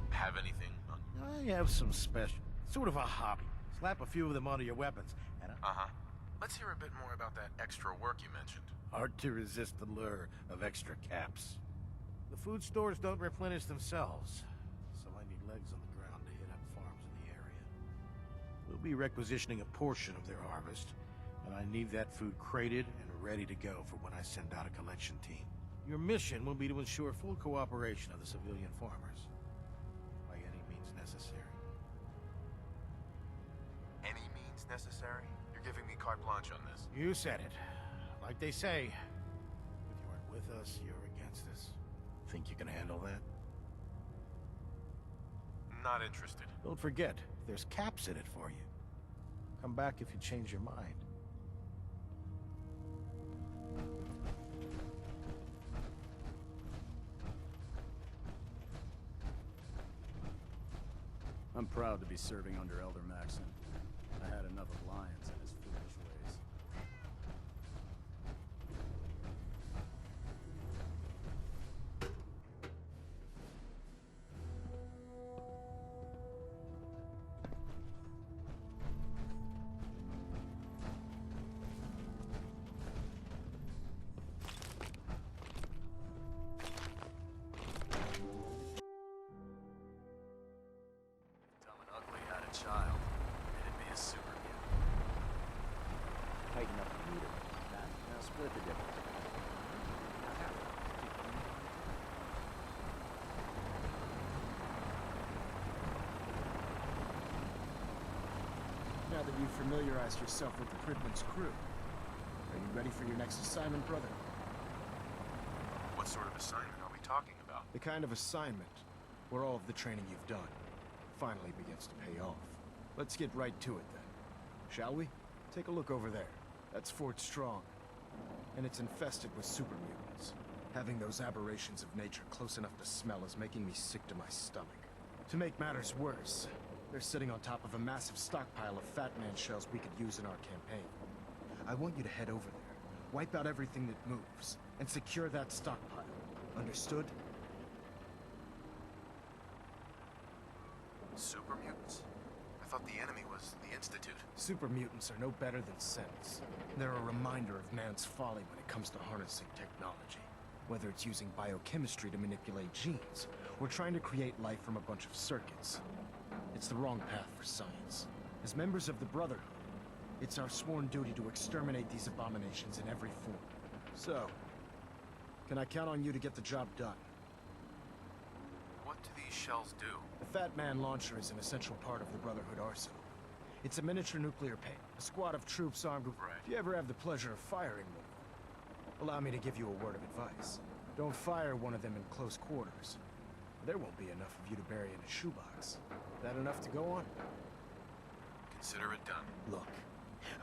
Have anything on you? I have some special, sort of a hobby. Slap a few of them onto your weapons, and Uh-huh. Let's hear a bit more about that extra work you mentioned. hard to resist the lure of extra caps. The food stores don't replenish themselves, so I need legs on the ground to hit up farms in the area. We'll be requisitioning a portion of their harvest, and I need that food crated and ready to go for when I send out a collection team. Your mission will be to ensure full cooperation of the civilian farmers, by any means necessary. Any means necessary? You're giving me carte blanche on this. You said it. Like they say, if you aren't with us, you're against us. Think you can handle that? Not interested. Don't forget, there's caps in it for you. Come back if you change your mind. I'm proud to be serving under Elder Maxon. I had enough of Lyons and his foolish ways. Dumb and Ugly had a child. It'd be a super mutant. Tighten up the meter. That. Now split the difference. Now have it. Now that you've familiarized yourself with the Pridman's crew, are you ready for your next assignment, brother? What sort of assignment are we talking about? The kind of assignment where all of the training you've done finally begins to pay off. Let's get right to it then. Shall we? Take a look over there. That's Fort Strong. And it's infested with super mutants. Having those aberrations of nature close enough to smell is making me sick to my stomach. To make matters worse, they're sitting on top of a massive stockpile of Fat Man shells we could use in our campaign. I want you to head over there, wipe out everything that moves, and secure that stockpile. Understood? Super mutants? I thought the enemy was the Institute. Super mutants are no better than synths. They're a reminder of man's folly when it comes to harnessing technology. Whether it's using biochemistry to manipulate genes, or trying to create life from a bunch of circuits. It's the wrong path for science. As members of the Brotherhood, it's our sworn duty to exterminate these abominations in every form. So, can I count on you to get the job done? What do these shells do? The Fat Man launcher is an essential part of the Brotherhood arsenal. It's a miniature nuclear paint, a squad of troops armed with... If you ever have the pleasure of firing one of them, allow me to give you a word of advice. Don't fire one of them in close quarters. There won't be enough of you to bury in a shoebox. That enough to go on? Consider it done. Look,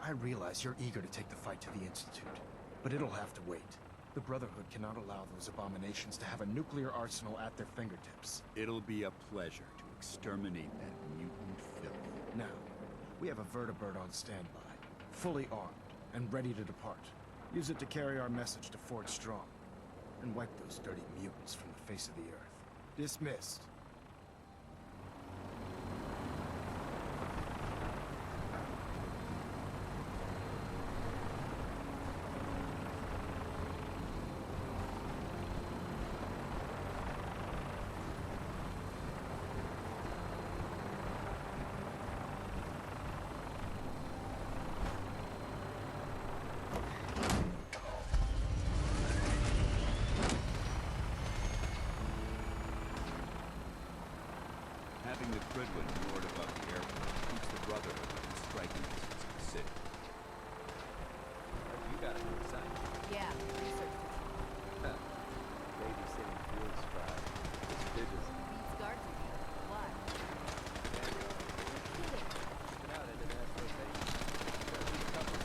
I realize you're eager to take the fight to the Institute, but it'll have to wait. The Brotherhood cannot allow those abominations to have a nuclear arsenal at their fingertips. It'll be a pleasure to exterminate that mutant filth. Now, we have a vertibird on standby, fully armed and ready to depart. Use it to carry our message to Fort Strong, and wipe those dirty mutants from the face of the earth. Dismissed. Having the Cridwood moored above the airport keeps the Brotherhood within striking distance of the city. You got a good sign. Yeah, research patrol. Babysitting field scribe. It's digits. Beats guard duty. Why? Been out into that rotation. Gotta be covered.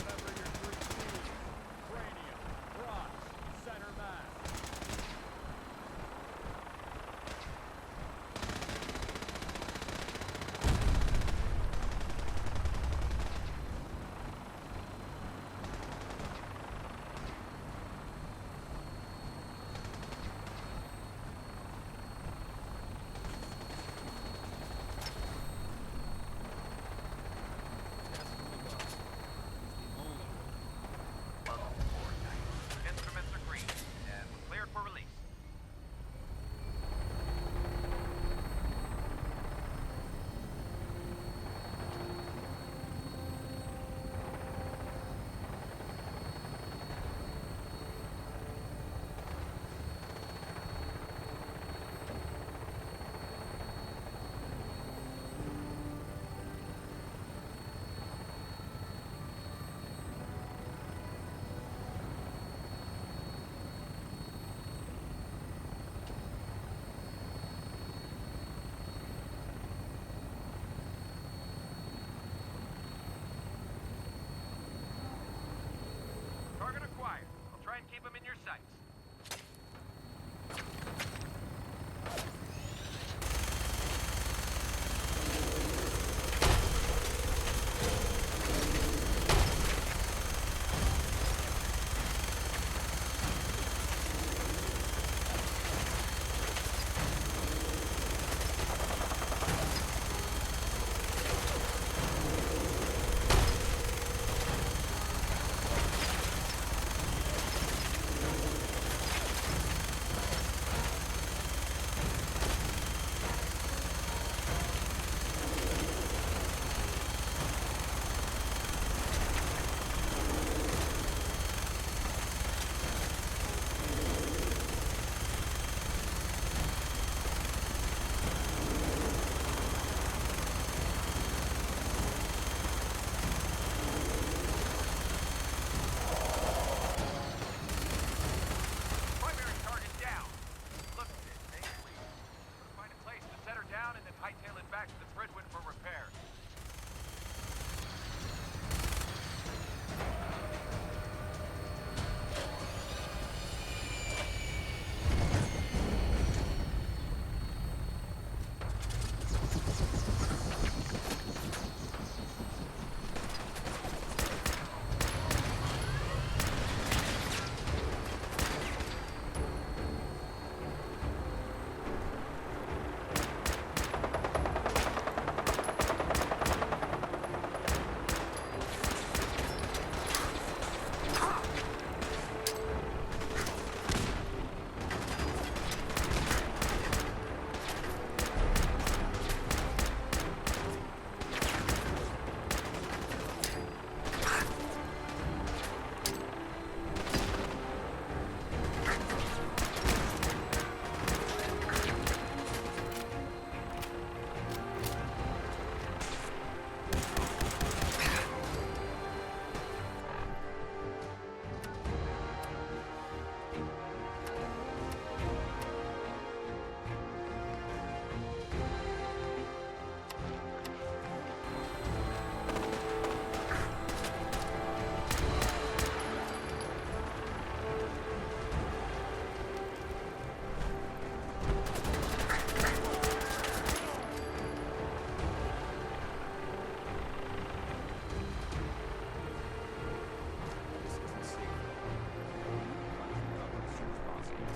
Remember your 3 C's. Cranium, crotch, center mass.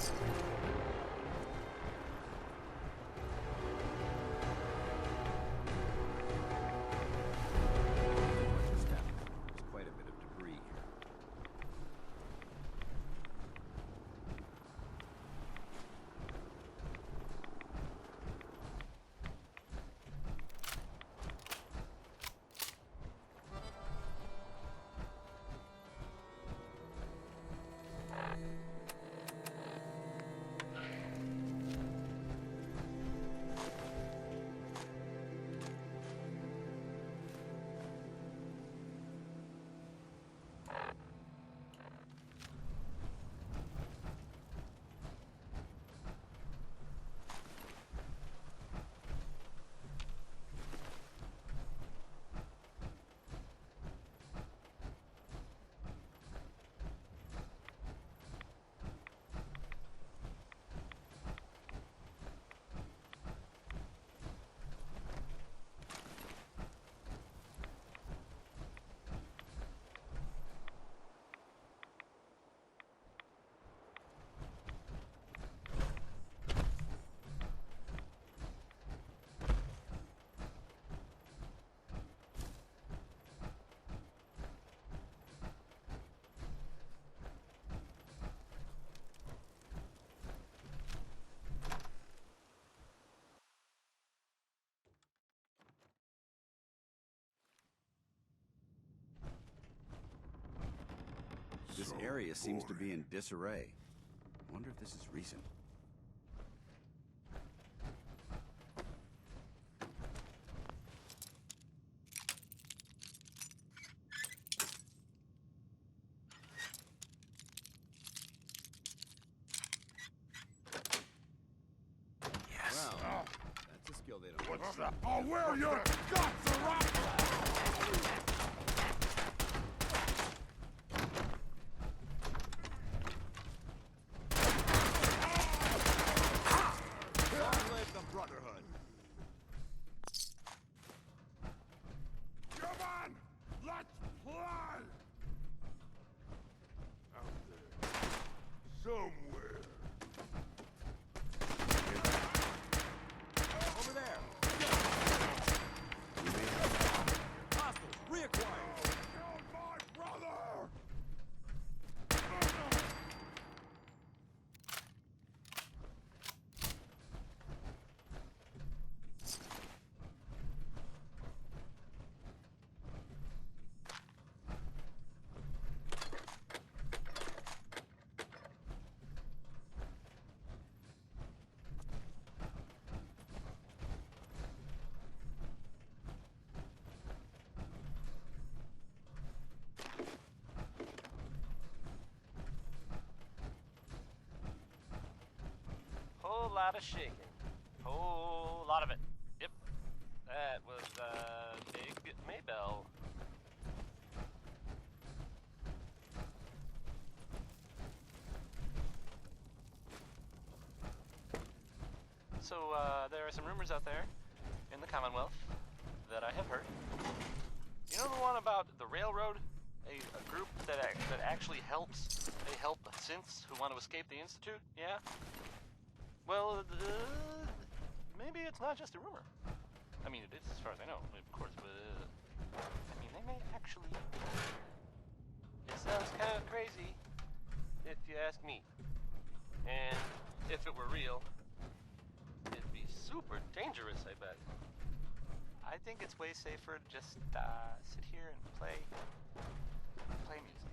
Watch your step. There's quite a bit of debris here. This area seems to be in disarray. Wonder if this is recent. Yes. Wow, that's a skill they don't. What's that? Oh, where your guts are up! Long live the Brotherhood! Come on! Let's play! Out there. Somewhere. Over there! Hostiles, reacquired! Killed my brother! Whole lot of shaking. Whole lot of it. Yep. That was, Big Maybell. So, there are some rumors out there in the Commonwealth that I have heard. You know the one about the railroad? A group that actually helps. They help synths who want to escape the Institute? Yeah? Well, maybe it's not just a rumor. I mean, it is as far as I know, of course, but I mean, they may actually. It sounds kind of crazy, if you ask me. And if it were real, it'd be super dangerous, I bet. I think it's way safer to just sit here and play music.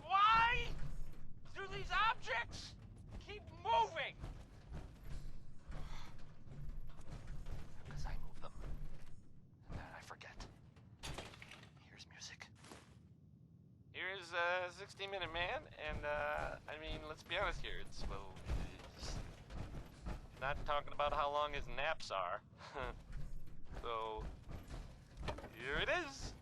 Why do these objects keep moving? Because I move them. And then I forget. Here's music. Here's 60-Minute Man, and I mean, let's be honest here. It's not talking about how long his naps are. So, here it is.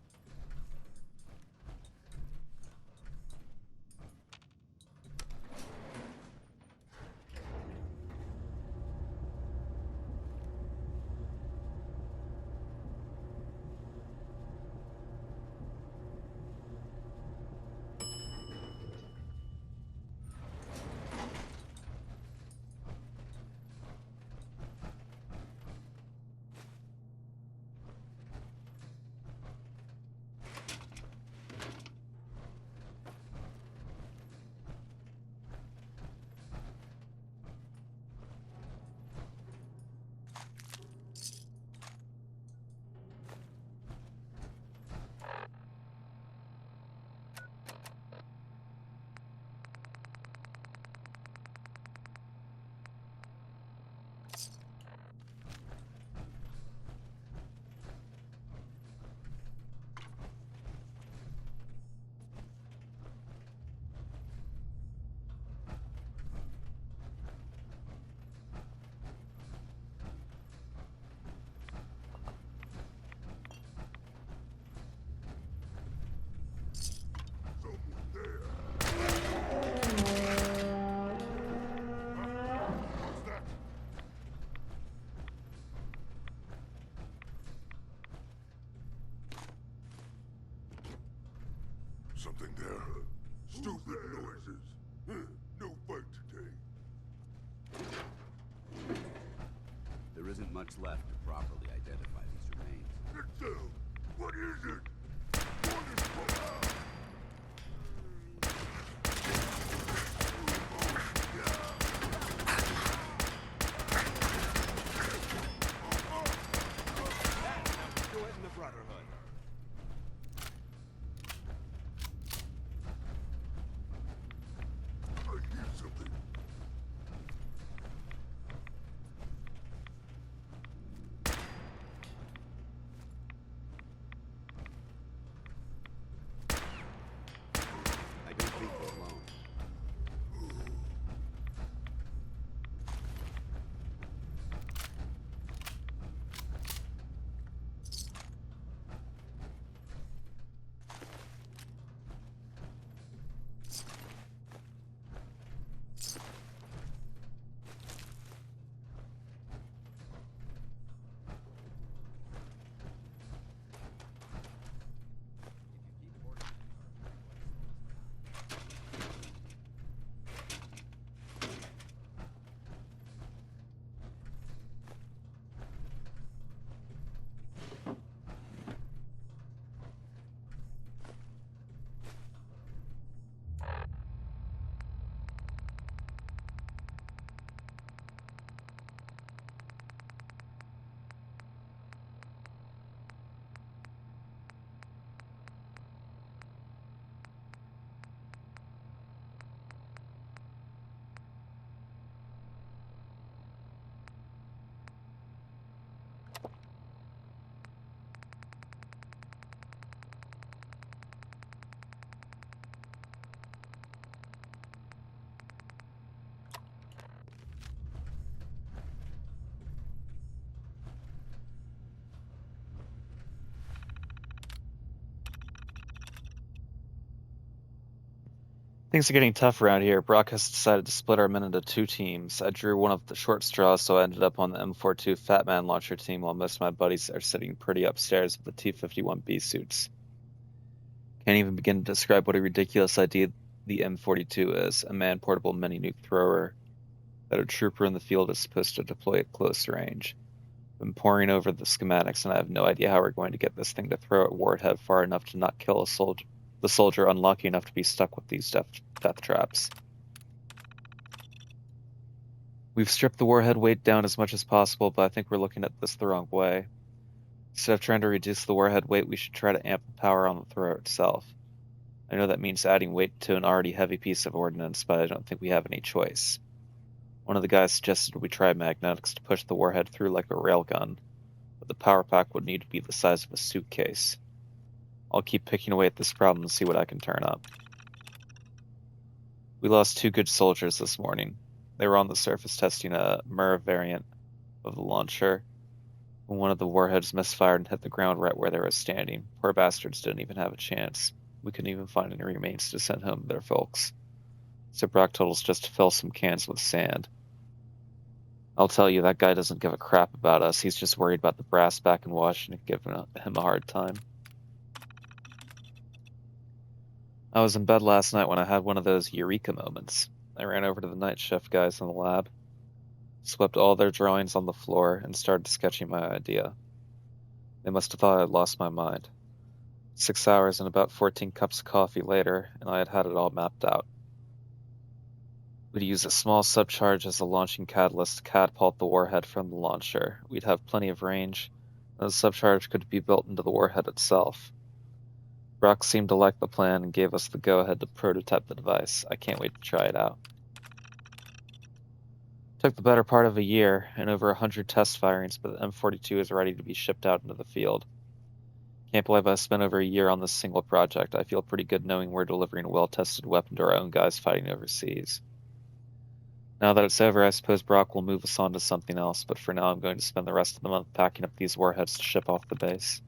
Nothing there. Stupid noises. No fight today. There isn't much left to properly identify these remains. Itself! What is it? Wonderful! Do it in the Brotherhood. I hear something. I don't think we're alone. Things are getting tough around here. Brock has decided to split our men into two teams. I drew one of the short straws, so I ended up on the M42 Fat Man launcher team, while most of my buddies are sitting pretty upstairs with the T-51B suits. Can't even begin to describe what a ridiculous idea the M42 is, a man-portable mini-nuke thrower that a trooper in the field is supposed to deploy at close range. I'm poring over the schematics, and I have no idea how we're going to get this thing to throw at Warhead far enough to not kill the soldier unlucky enough to be stuck with these death traps. We've stripped the warhead weight down as much as possible, but I think we're looking at this the wrong way. Instead of trying to reduce the warhead weight, we should try to amp the power on the thrower itself. I know that means adding weight to an already heavy piece of ordnance, but I don't think we have any choice. One of the guys suggested we try magnetics to push the warhead through like a railgun, but the power pack would need to be the size of a suitcase. I'll keep picking away at this problem and see what I can turn up. We lost 2 good soldiers this morning. They were on the surface testing a MIR variant of the launcher when one of the warheads misfired and hit the ground right where they were standing. Poor bastards didn't even have a chance. We couldn't even find any remains to send home to their folks. So Brock told us just to fill some cans with sand. I'll tell you, that guy doesn't give a crap about us. He's just worried about the brass back in Washington giving him a hard time. I was in bed last night when I had one of those eureka moments. I ran over to the night shift guys in the lab, swept all their drawings on the floor, and started sketching my idea. They must have thought I'd lost my mind. 6 hours and about 14 cups of coffee later, and I had it all mapped out. We'd use a small subcharge as a launching catalyst to catapult the warhead from the launcher. We'd have plenty of range, and the subcharge could be built into the warhead itself. Brock seemed to like the plan and gave us the go-ahead to prototype the device. I can't wait to try it out. It took the better part of a year and over 100 test firings, but the M42 is ready to be shipped out into the field. Can't believe I spent over a year on this single project. I feel pretty good knowing we're delivering a well-tested weapon to our own guys fighting overseas. Now that it's over, I suppose Brock will move us on to something else, but for now I'm going to spend the rest of the month packing up these warheads to ship off the base.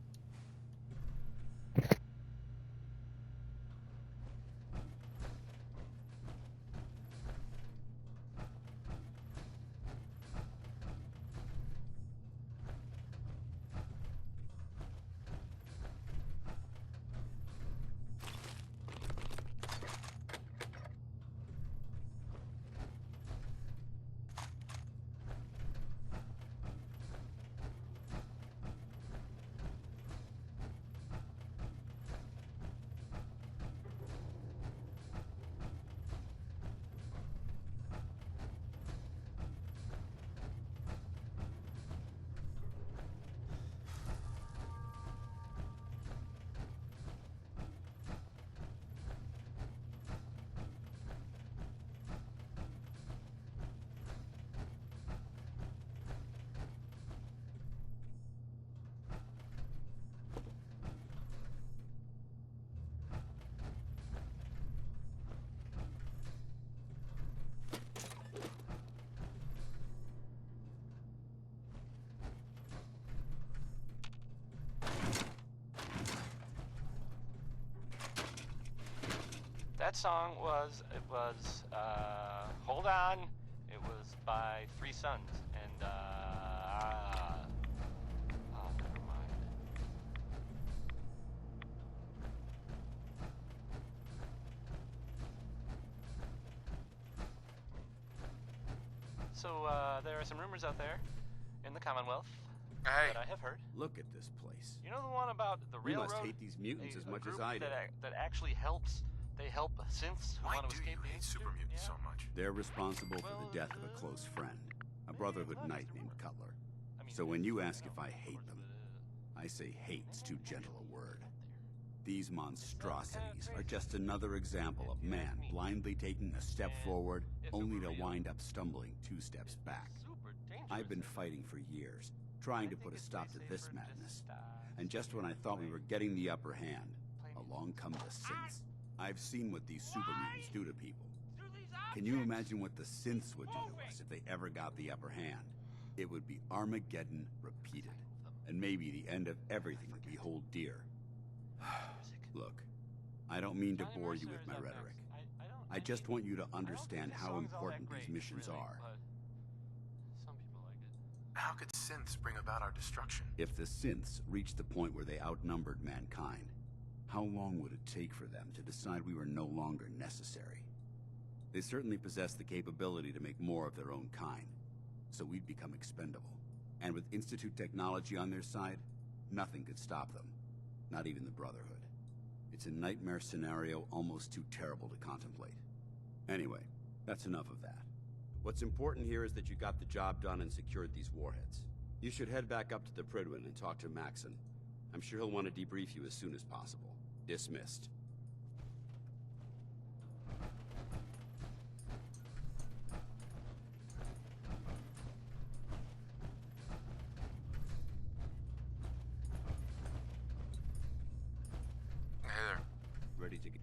that song was, Hold On. It was by Three Sons, and, never mind. So, there are some rumors out there in the Commonwealth that I have heard. Look at this place. You know the one about the You railroad? must hate these mutants as much as group I do. that actually helps. They help synths who want to escape the super mutants so much? They're responsible for the death of a close friend, a Brotherhood knight named Cutler. So when you ask if I hate them, I say hate's too gentle a word. These monstrosities are just another example of man blindly taking a step forward, only to wind up stumbling 2 steps back. I've been fighting for years, trying to put a stop to this madness. And just when I thought we were getting the upper hand, along come the synths. I've seen what these super mutants do to people. Can you imagine what the synths would do to us if they ever got the upper hand? It would be Armageddon repeated, and maybe the end of everything that we hold dear. Look, I don't mean to bore you with my rhetoric. I just want you to understand how important these missions are. How could synths bring about our destruction? If the synths reached the point where they outnumbered mankind, how long would it take for them to decide we were no longer necessary? They certainly possess the capability to make more of their own kind, so we'd become expendable. And with Institute technology on their side, nothing could stop them, not even the Brotherhood. It's a nightmare scenario almost too terrible to contemplate. Anyway, that's enough of that. What's important here is that you got the job done and secured these warheads. You should head back up to the Prydwen and talk to Maxon. I'm sure he'll want to debrief you as soon as possible. Dismissed. Hey there. Ready to get...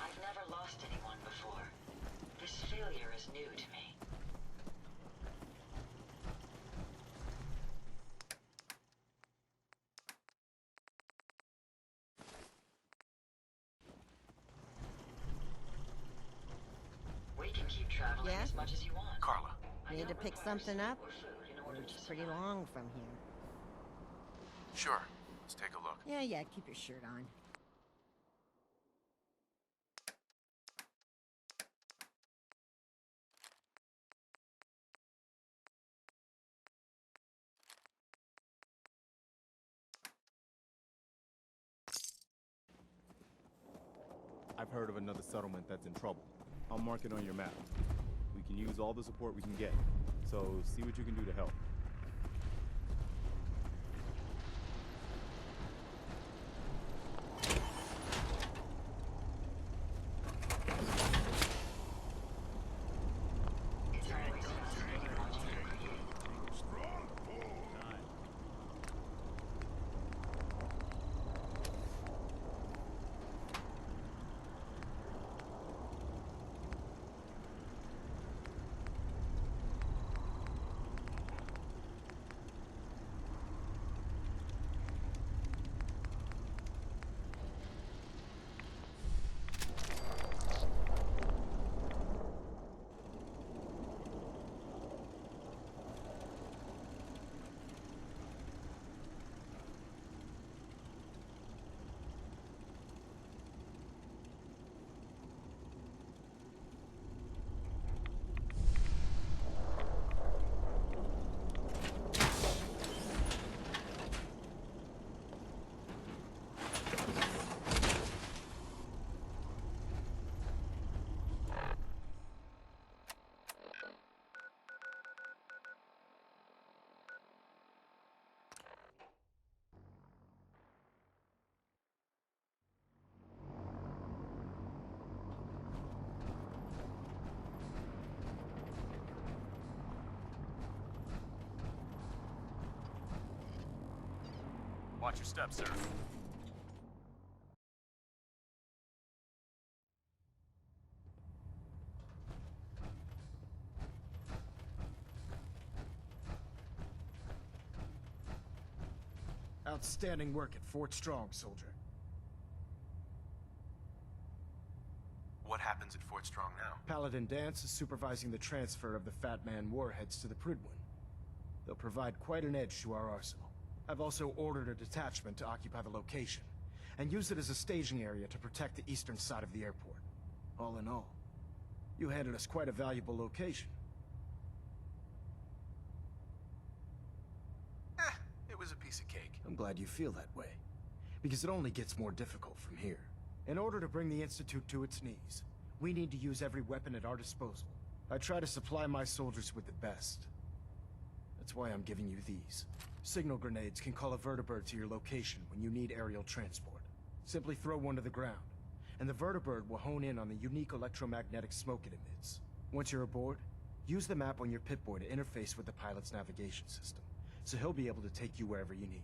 I've never lost anyone before. This failure is new to me. We can keep traveling as much as you want. Carla. Need to pick something up? It's pretty long from here. Sure. Let's take a look. Yeah, keep your shirt on. I've heard of another settlement that's in trouble. I'll mark it on your map. We can use all the support we can get, so see what you can do to help. Watch your steps, sir. Outstanding work at Fort Strong, soldier. What happens at Fort Strong now? Paladin Dance is supervising the transfer of the Fat Man warheads to the Prydwen. They'll provide quite an edge to our arsenal. I've also ordered a detachment to occupy the location, and use it as a staging area to protect the eastern side of the airport. All in all, you handed us quite a valuable location. It was a piece of cake. I'm glad you feel that way, because it only gets more difficult from here. In order to bring the Institute to its knees, we need to use every weapon at our disposal. I try to supply my soldiers with the best. That's why I'm giving you these. Signal grenades can call a vertibird to your location when you need aerial transport. Simply throw one to the ground, and the vertibird will hone in on the unique electromagnetic smoke it emits. Once you're aboard, use the map on your Pip-Boy to interface with the pilot's navigation system, so he'll be able to take you wherever you need.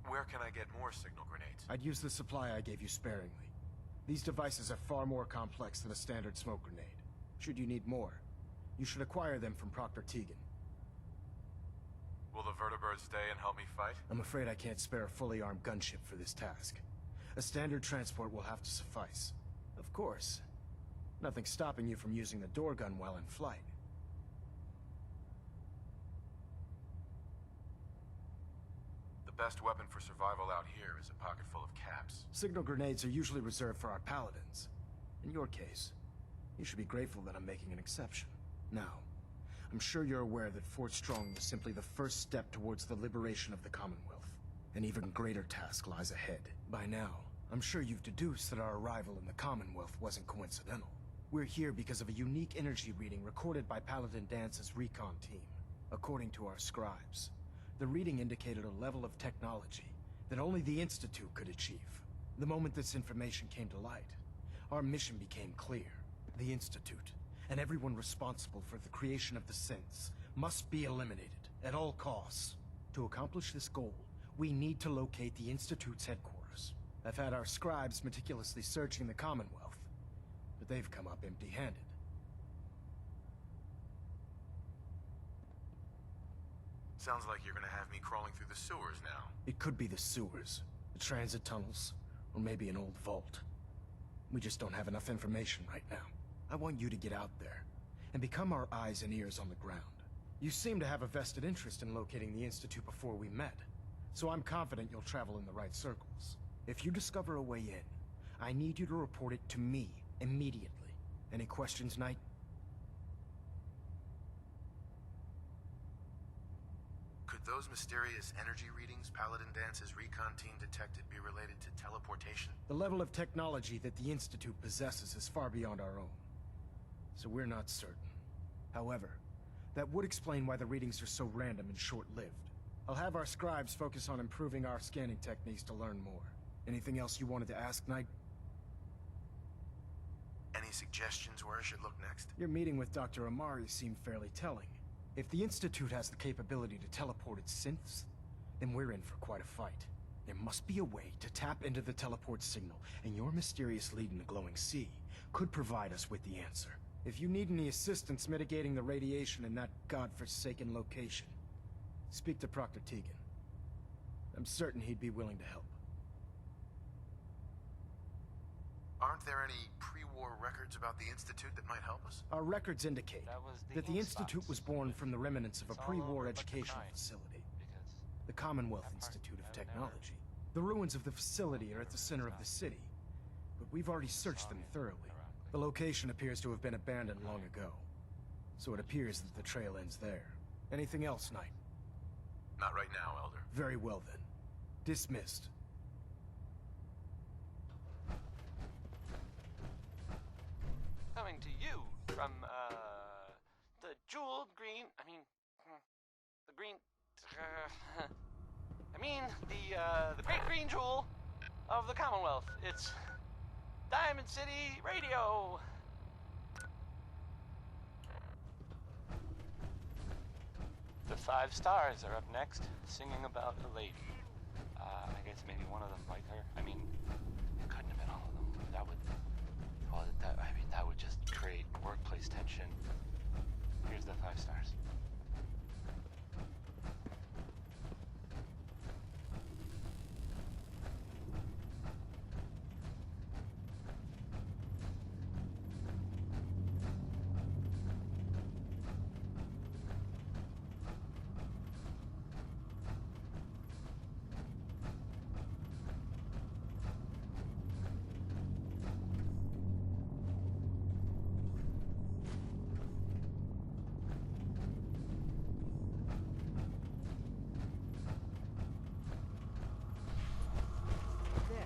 Where can I get more signal grenades? I'd use the supply I gave you sparingly. These devices are far more complex than a standard smoke grenade. Should you need more, you should acquire them from Proctor Tegan. Will the vertibird stay and help me fight? I'm afraid I can't spare a fully armed gunship for this task. A standard transport will have to suffice. Of course, nothing stopping you from using the door gun while in flight. The best weapon for survival out here is a pocket full of caps. Signal grenades are usually reserved for our paladins. In your case, you should be grateful that I'm making an exception. Now, I'm sure you're aware that Fort Strong was simply the first step towards the liberation of the Commonwealth. An even greater task lies ahead. By now, I'm sure you've deduced that our arrival in the Commonwealth wasn't coincidental. We're here because of a unique energy reading recorded by Paladin Dance's recon team. According to our scribes, the reading indicated a level of technology that only the Institute could achieve. The moment this information came to light, our mission became clear. The Institute, and everyone responsible for the creation of the synths, must be eliminated at all costs. To accomplish this goal, we need to locate the Institute's headquarters. I've had our scribes meticulously searching the Commonwealth, but they've come up empty-handed. Sounds like you're gonna have me crawling through the sewers now. It could be the sewers, the transit tunnels, or maybe an old vault. We just don't have enough information right now. I want you to get out there and become our eyes and ears on the ground. You seem to have a vested interest in locating the Institute before we met, so I'm confident you'll travel in the right circles. If you discover a way in, I need you to report it to me immediately. Any questions, Knight? Could those mysterious energy readings Paladin Dance's recon team detected be related to teleportation? The level of technology that the Institute possesses is far beyond our own, so we're not certain. However, that would explain why the readings are so random and short-lived. I'll have our scribes focus on improving our scanning techniques to learn more. Anything else you wanted to ask, Knight? Any suggestions where I should look next? Your meeting with Dr. Amari seemed fairly telling. If the Institute has the capability to teleport its synths, then we're in for quite a fight. There must be a way to tap into the teleport signal, and your mysterious lead in the glowing sea could provide us with the answer. If you need any assistance mitigating the radiation in that godforsaken location, speak to Proctor Tegan. I'm certain he'd be willing to help. Aren't there any pre-war records about the Institute that might help us? Our records indicate that the Institute was born from the remnants of a pre-war educational facility, the Commonwealth Institute of Technology. The ruins of the facility are at the center of the city, but we've already searched them thoroughly. The location appears to have been abandoned long ago, so it appears that the trail ends there. Anything else, Knight? Not right now, Elder. Very well then. Dismissed. Coming to you from, the jeweled green, the green, the great green jewel of the Commonwealth. It's Diamond City Radio. The 5 stars are up next, singing about a lady. I guess maybe one of them liked her. I mean, it couldn't have been all of them. That would, well, that would just create workplace tension. Here's the 5 stars. There.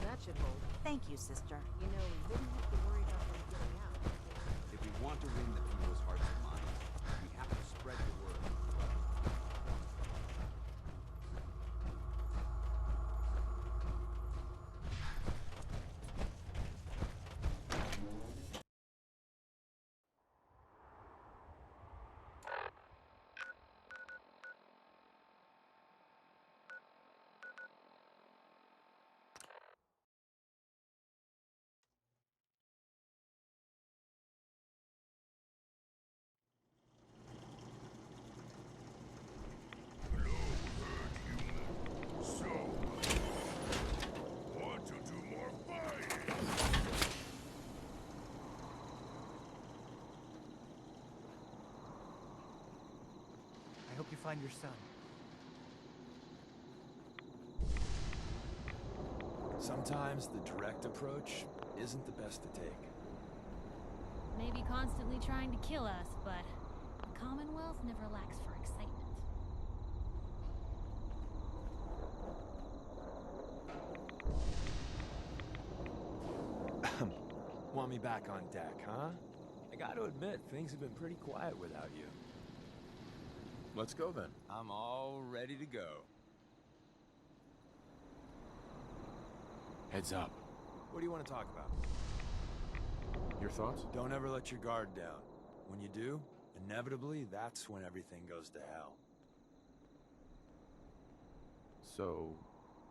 That should hold. Thank you, sister. You know, we wouldn't have to worry about them getting out. If we want to win the people's hearts and minds, we have to spread the word. So, want to do more fighting? I hope you find your son. Sometimes the direct approach isn't the best to take. Maybe constantly trying to kill us, but the Commonwealth never lacks for excitement. Want me back on deck, huh? I gotta admit, things have been pretty quiet without you. Let's go then. I'm all ready to go. Heads up. What do you want to talk about? Your thoughts? Don't ever let your guard down. When you do, inevitably, that's when everything goes to hell. So,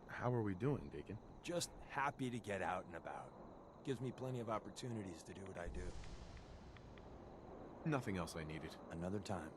how are we doing, Deacon? Just happy to get out and about. Gives me plenty of opportunities to do what I do. Nothing else I needed. Another time.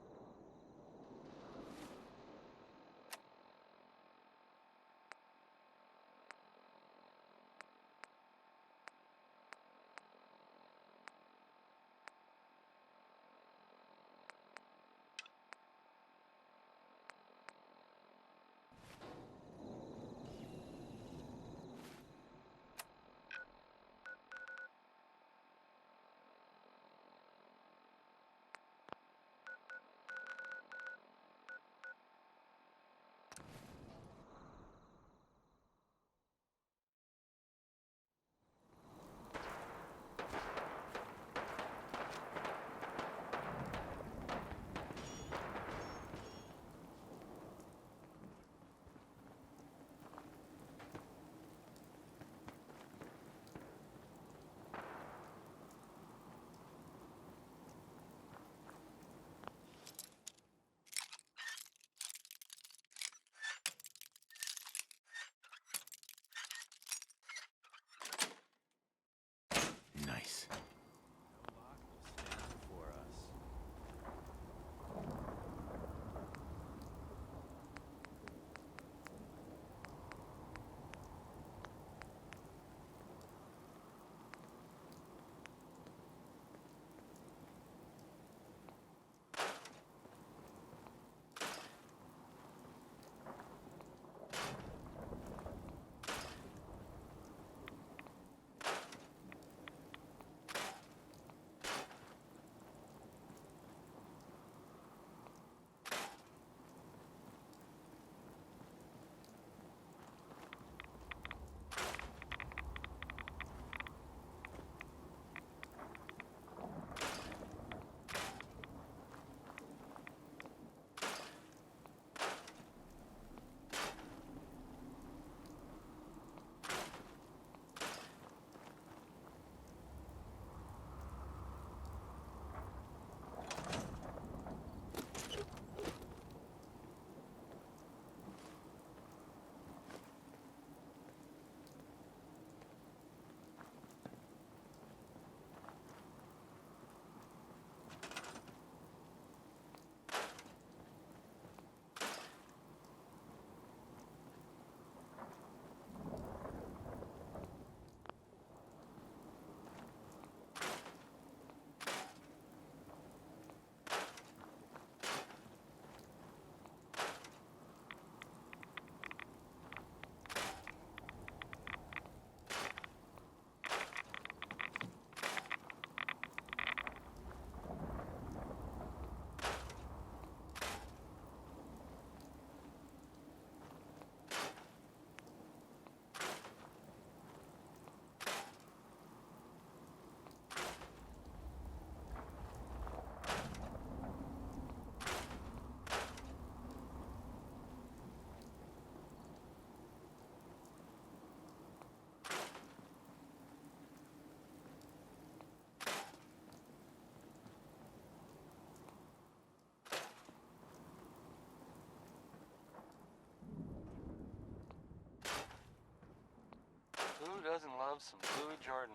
doesn't love some Louis Jordan?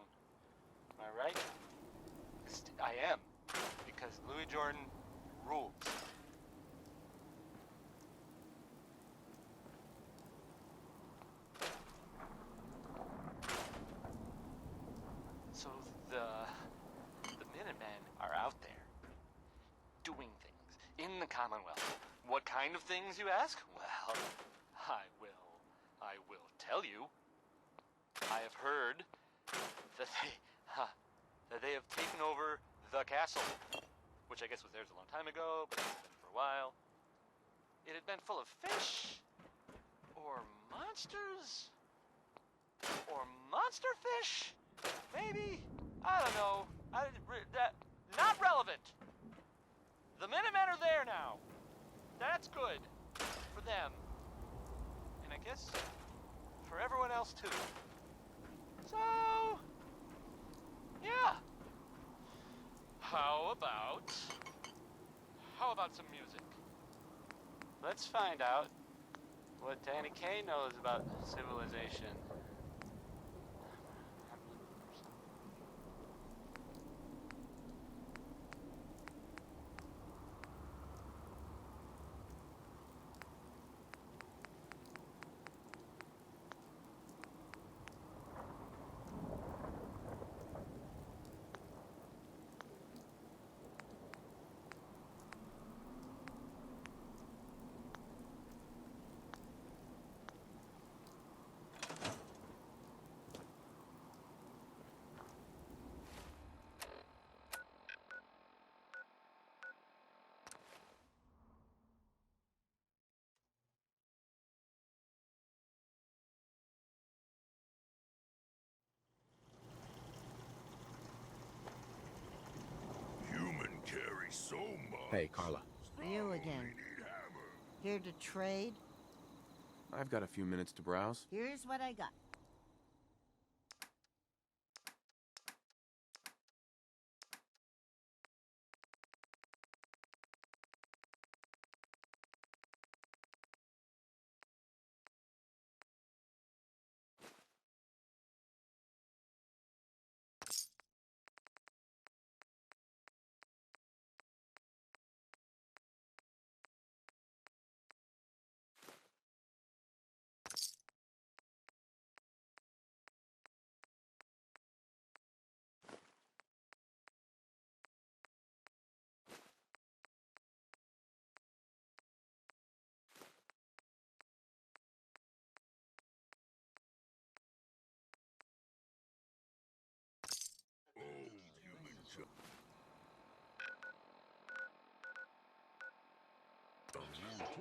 Am I right? I am, because Louis Jordan rules. So the Minutemen are out there, doing things in the Commonwealth. What kind of things, you ask? Well, I will tell you. I have heard that they have taken over the castle, which I guess was theirs a long time ago, but hasn't been for a while. It had been full of fish, or monsters, or monster fish, maybe? I don't know. Not relevant. The Minutemen are there now. That's good for them, and I guess for everyone else too. So, yeah. How about some music? Let's find out what Danny Kaye knows about civilization. Human carry so much. Hey, Carla. You again. Here to trade? I've got a few minutes to browse. Here's what I got.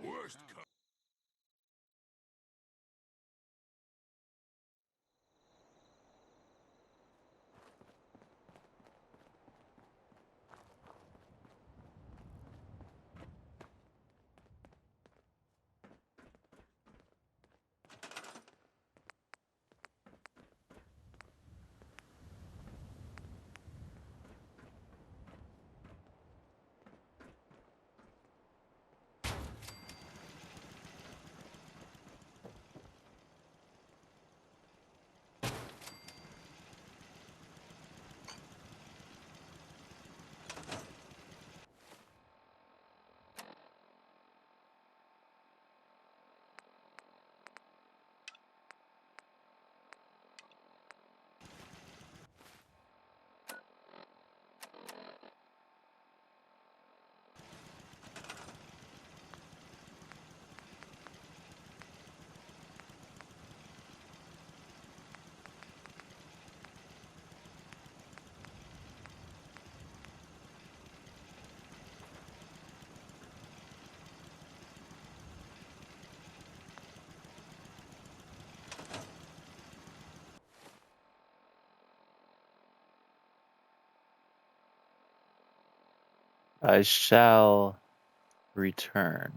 Worst I shall return.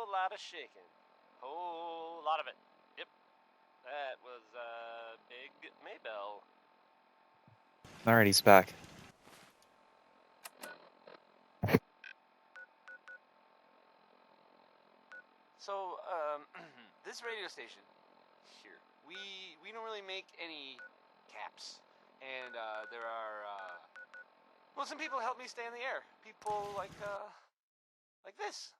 whole lot of shaking. Whole lot of it. Yep. That was, Big Maybell. Alright, he's back. So, this radio station here, we don't really make any caps. And, there are, well, some people help me stay in the air. People like this.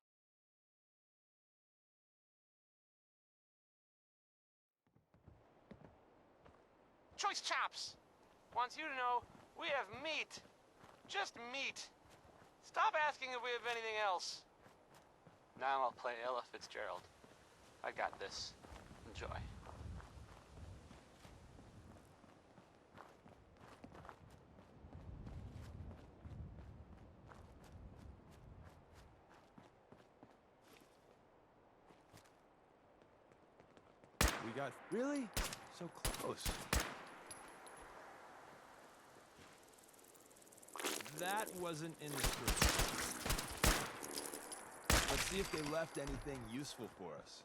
Choice Chops wants you to know we have meat. Just meat. Stop asking if we have anything else. Now I'll play Ella Fitzgerald. I got this. Enjoy. We got... Really? So close. That wasn't in the script. Let's see if they left anything useful for us.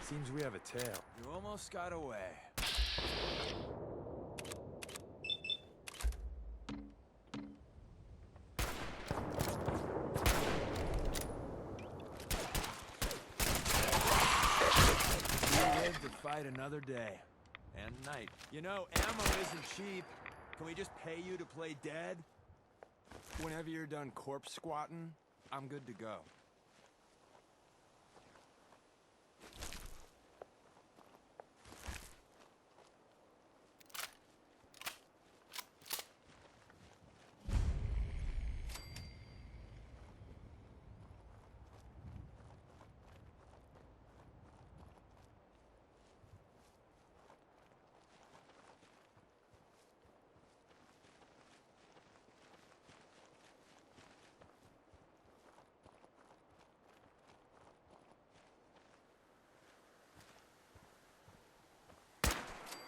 Seems we have a tail. You almost got away. We live to fight another day. And night. You know, ammo isn't cheap. Can we just pay you to play dead? Whenever you're done corpse squatting, I'm good to go.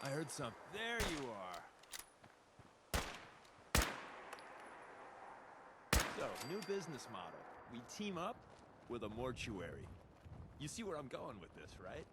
I heard something. There you are. So, new business model. We team up with a mortuary. You see where I'm going with this, right?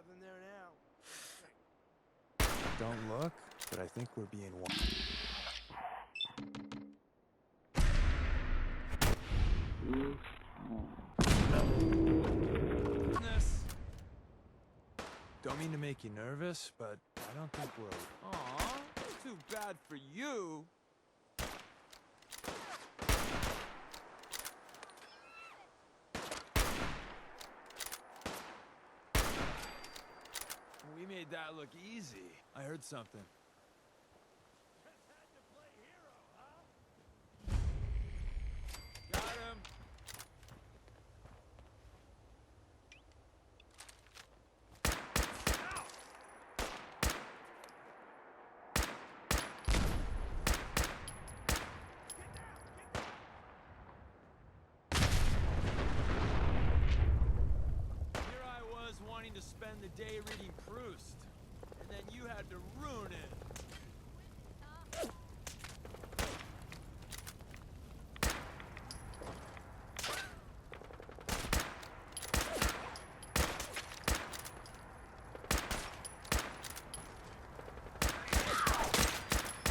nothing there now. Don't look, but I think we're being watched. Don't mean to make you nervous, but I don't think we're... Aw, too bad for you. We made that look easy. I heard something. Got him. Here I was wanting to spend the day reading Proust, and then you had to ruin it.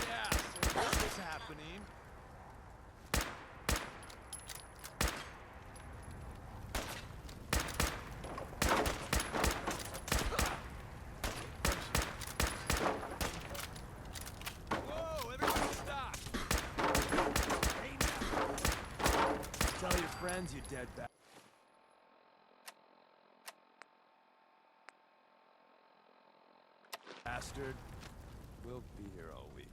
Yeah, so this is happening. Whoa, everybody stop! Hey now! Tell your friends, you dead bat. Bastard. We'll be here all week.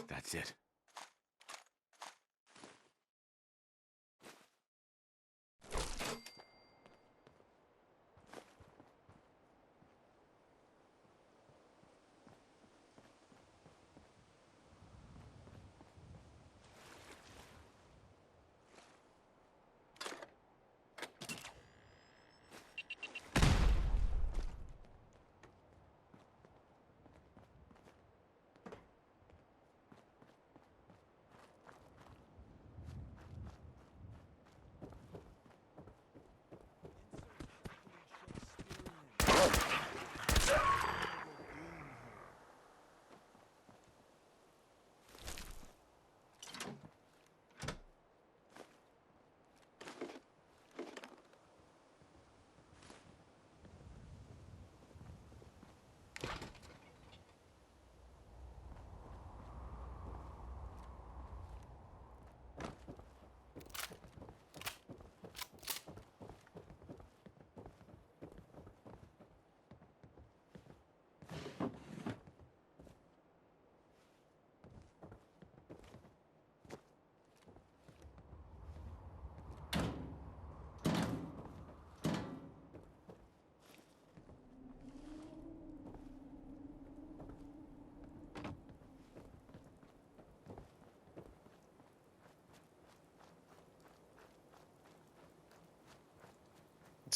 That's it.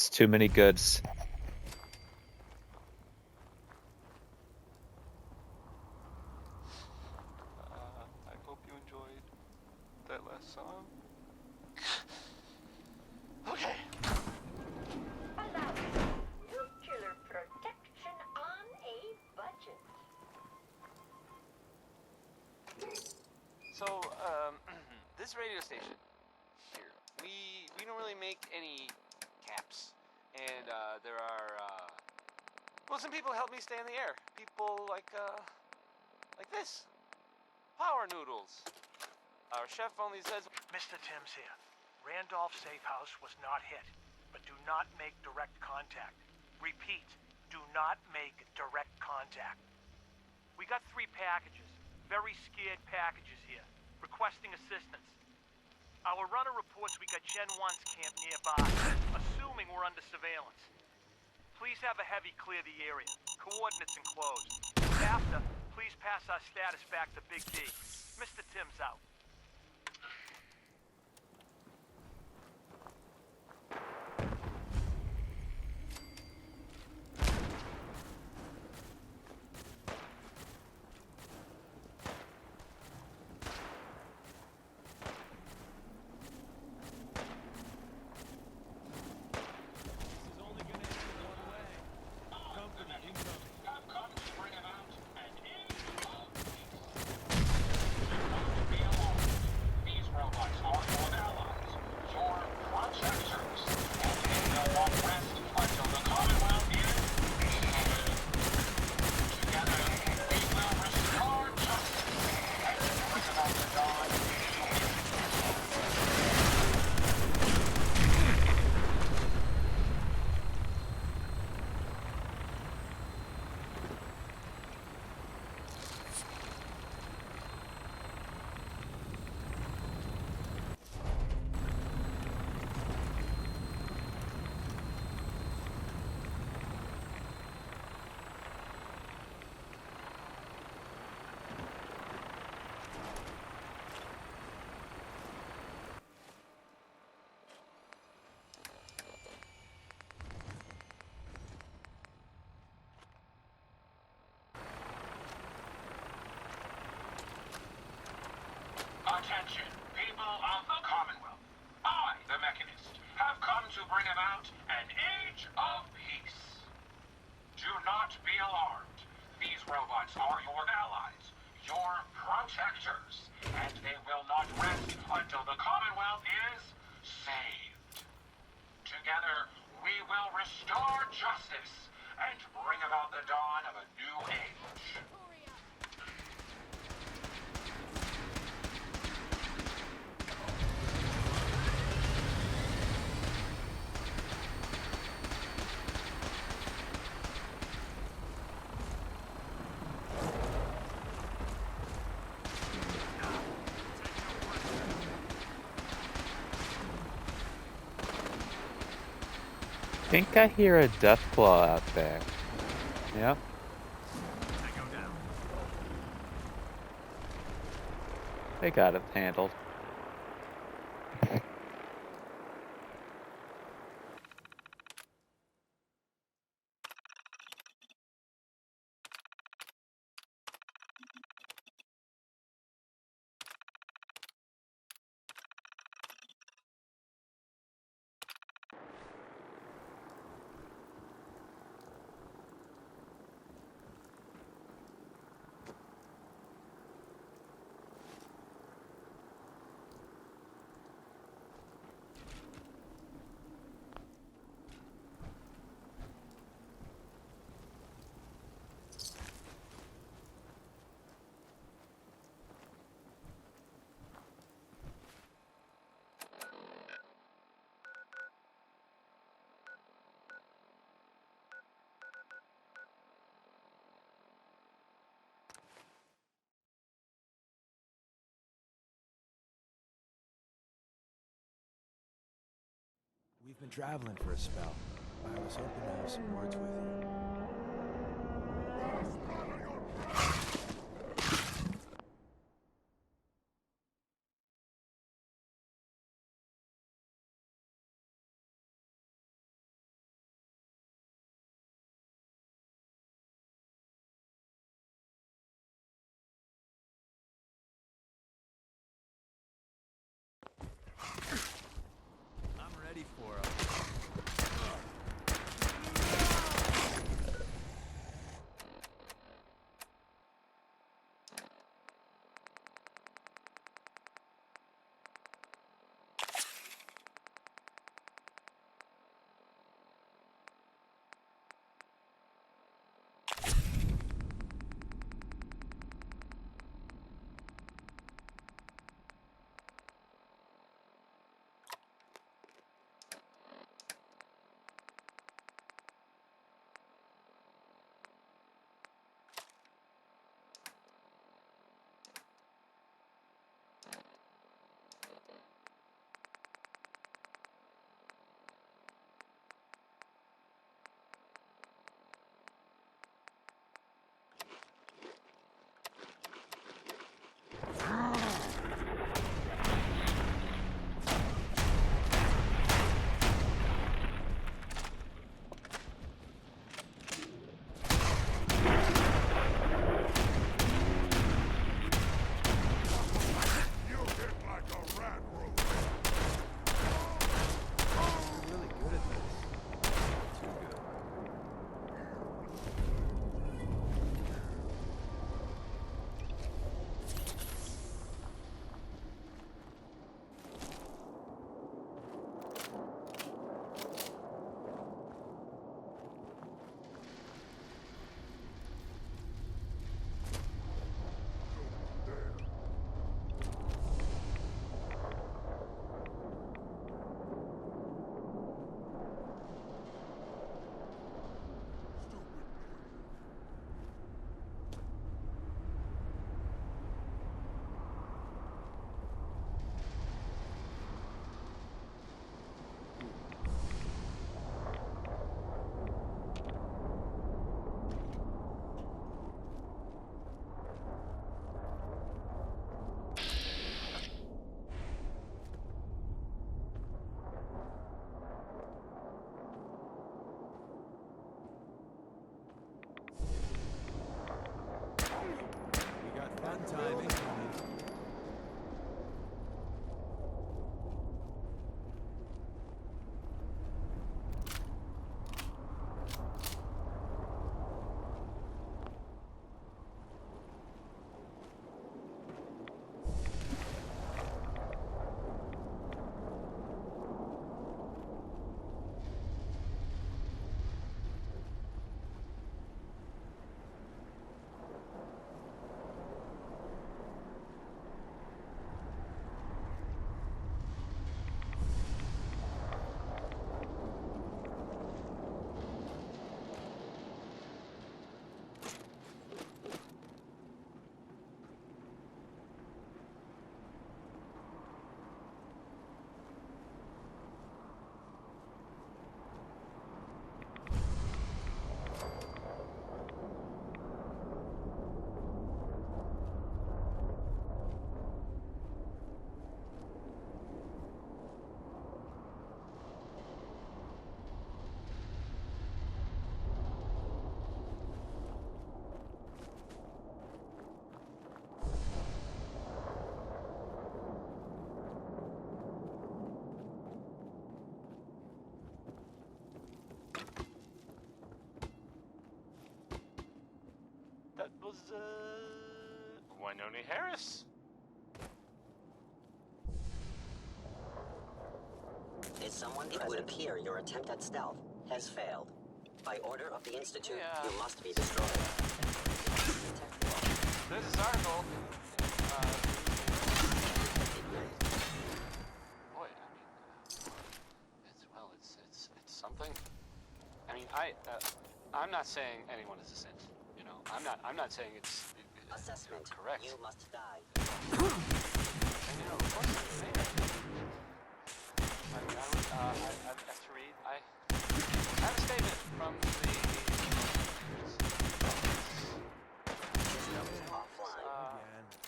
There's too many goods. I hope you enjoyed that last song. Okay. Nuclear protection on a budget. So, this radio station here, we don't really make any caps, and there are well, some people help me stay in the air. People like this, Power Noodles. Our chef only says, Mr. Timms here. Randolph Safe House was not hit, but do not make direct contact. Repeat, do not make direct contact. We got 3 packages, very scared packages here, requesting assistance. Our runner reports we got Gen 1's camp nearby, assuming we're under surveillance. Please have a heavy clear the area. Coordinates enclosed. After, please pass our status back to Big D. Mr. Timms out. Attention, people of the Commonwealth. I, the Mechanist, have come to bring about an age of peace. Do not be alarmed. These robots are your allies, your protectors, and they will not rest until the Commonwealth is saved. Together, we will restore justice and bring about the dawn of a new age. I think I hear a Deathclaw out there. Yep. They got it handled. We've been traveling for a spell. I was hoping to have some words with you. Winona Harris. Is someone present? It would appear your attempt at stealth has failed. By order of the Institute, you must be destroyed. There's this article. Boy, I mean, it's something. I mean, I'm not saying anyone is a synth. You know, I'm not saying it's assessment correct. You must die. And you know, of course, I'm saying I have to read. I have a statement from the.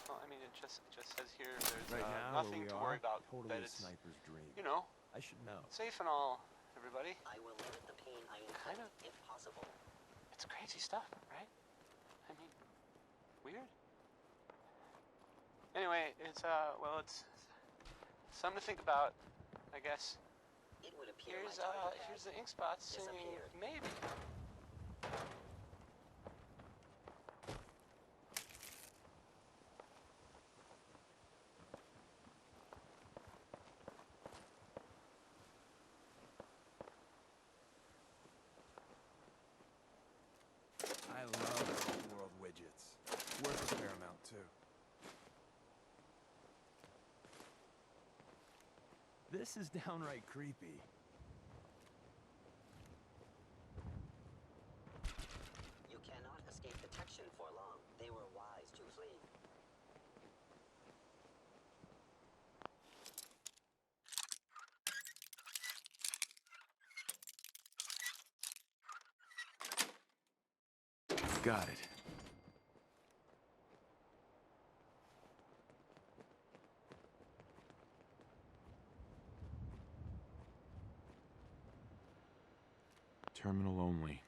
Well, I mean, it just says here there's nothing to worry about. Totally That a it's, sniper's dream. you know, I should know. safe and all, everybody. I will limit the pain I inflict, if possible. It's crazy stuff, right? I mean, weird. Anyway, it's well, it's something to think about, I guess. It would appear Here's the ink spot singing maybe. I love world widgets. Worth a fair amount, too. This is downright creepy. You cannot escape detection for long. They were wise to flee. Got it. Terminal only.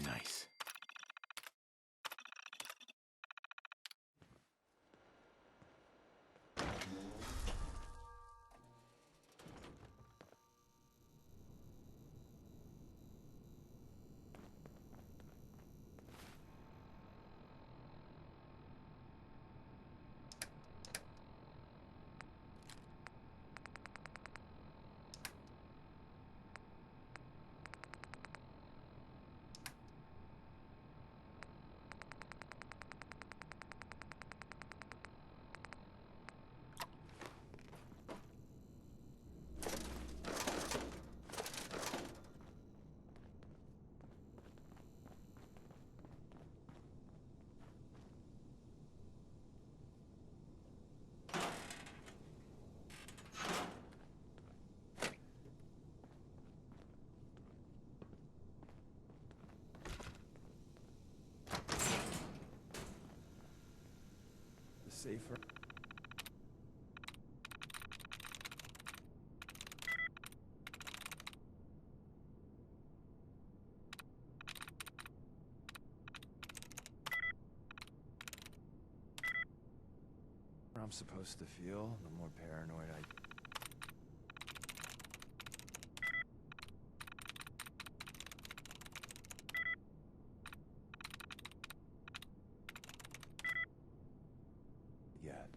Nice. Safer. I'm supposed to feel, the more paranoid I... Yet.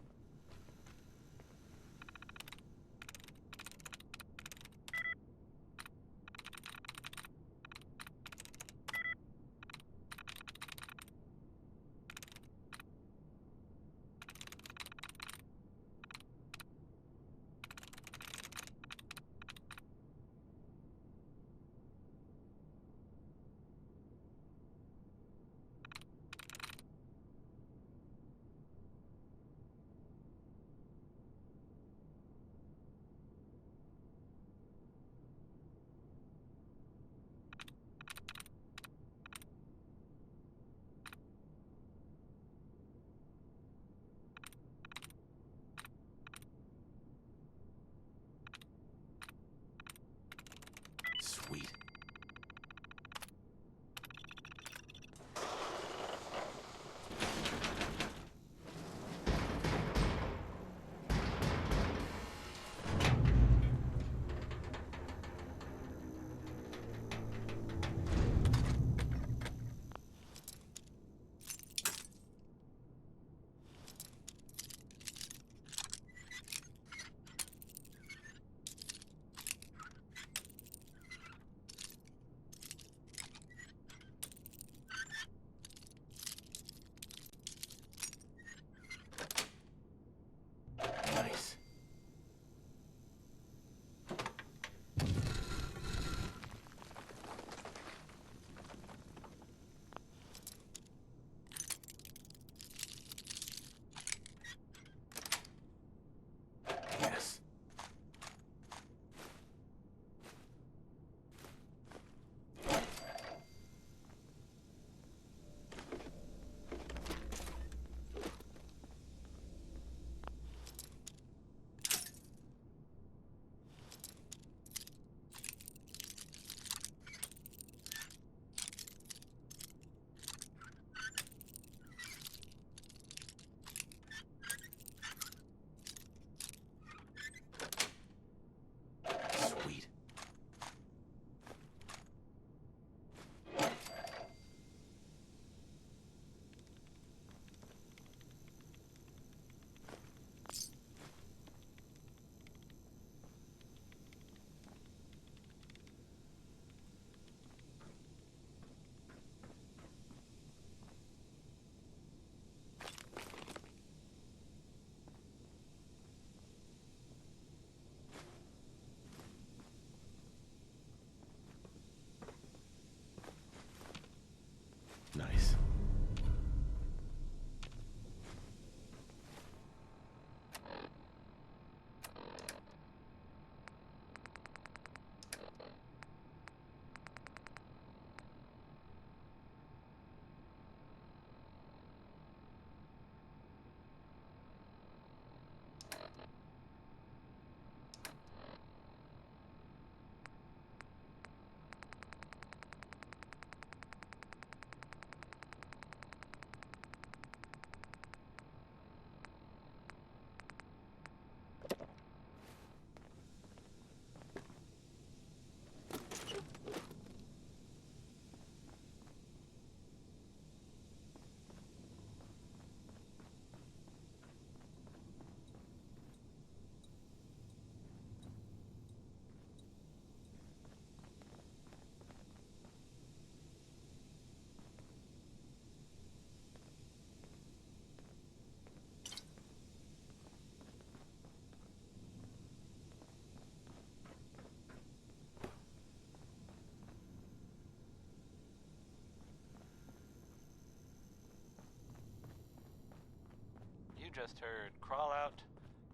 you just heard Crawl Out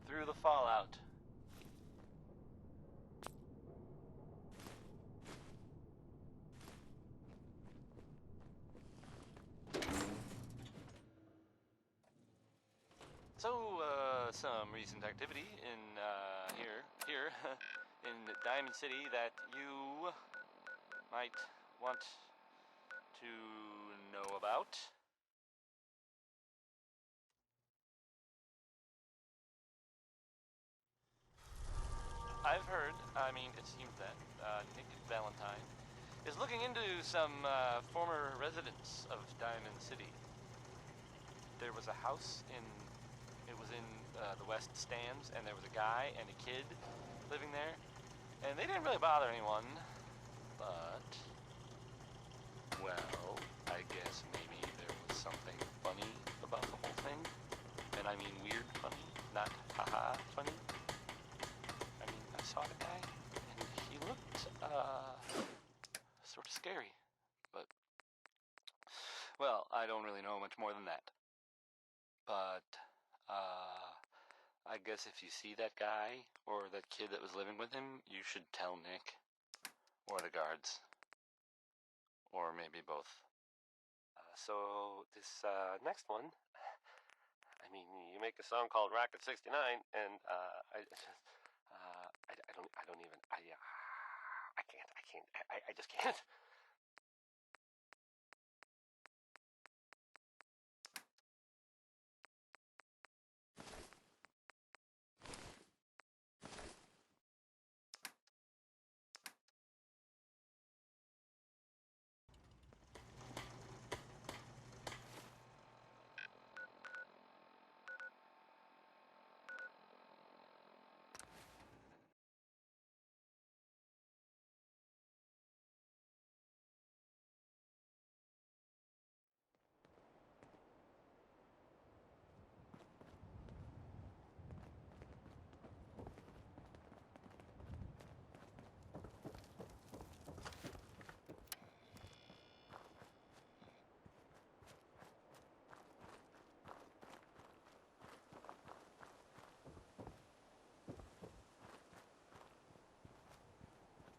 Through the Fallout. So, some recent activity in, here, in Diamond City that you might want to know about. I've heard, it seems that Nick Valentine is looking into some former residents of Diamond City. There was a house it was in the West Stands, and there was a guy and a kid living there, and they didn't really bother anyone, but, well, I guess maybe there was something funny about the whole thing, and I mean weird funny, not haha funny. I saw the guy, and he looked, sort of scary, but, well, I don't really know much more than that. But, I guess if you see that guy, or that kid that was living with him, you should tell Nick, or the guards, or maybe both. So, this, next one, you make a song called Rocket 69, and, I just can't.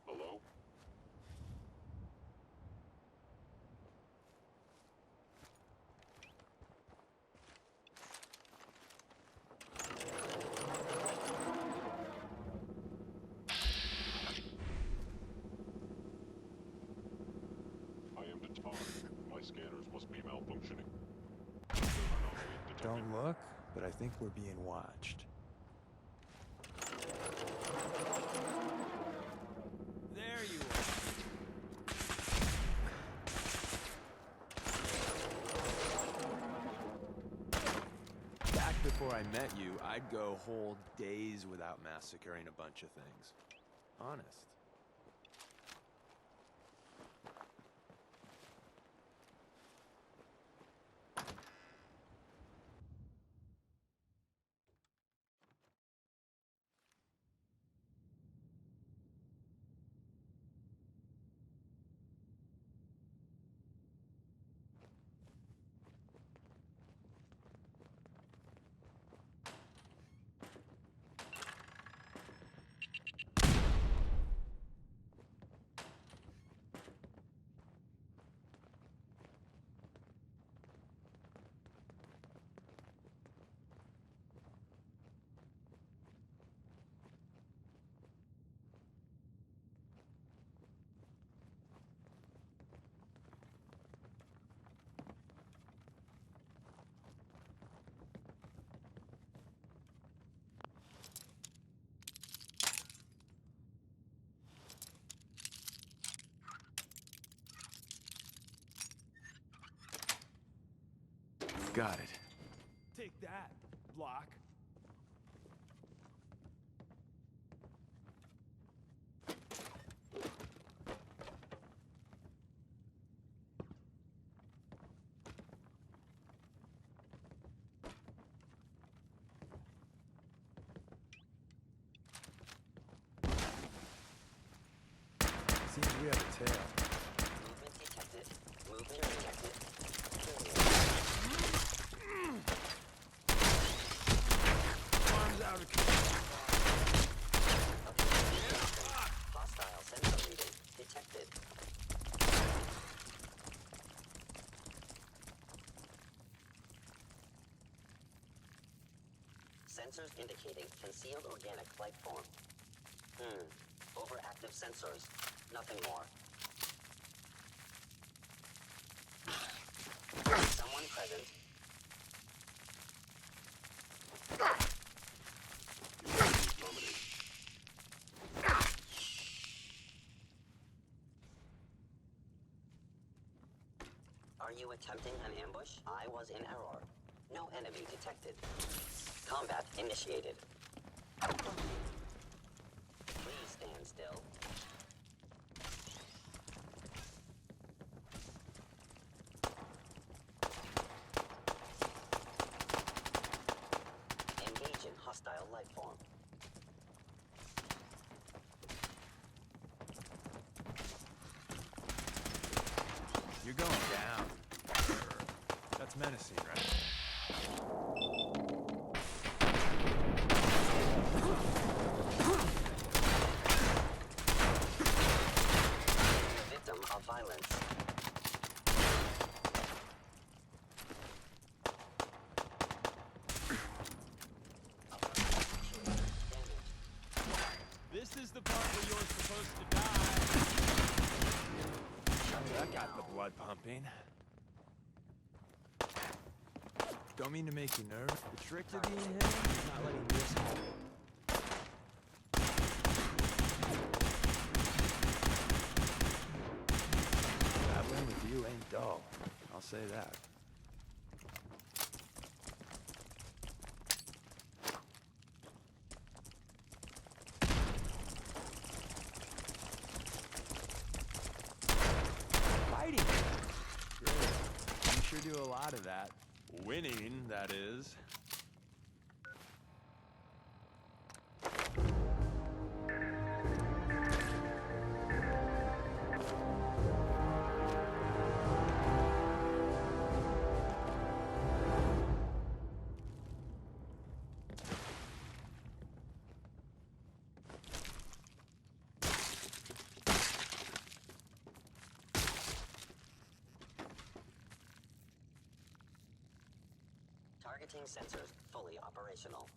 Hello? I am the Todd. My scanners must be malfunctioning. Don't look, but I think we're being watched. There you are. Back before I met you, I'd go whole days without massacring a bunch of things. Honest. Got it. Take that, block. Seems we have a tail. Movement detected. Movement detected. out of control. Hostile sensor reading detected. Sensors indicating concealed organic life form. Overactive sensors. Nothing more. Someone present. Are you attempting an ambush? I was in error. No enemy detected. Combat initiated. Please stand still. Engage in hostile life form. You're going down. That's menacing, right? Victim of violence. This is the part where you're supposed to die. That got the blood pumping. Don't mean to make you nervous. The trick to being him is not letting this happen. Traveling with you ain't dull. I'll say that. Fighting! Great. You sure do a lot of that. Winning, that is. Targeting sensors fully operational.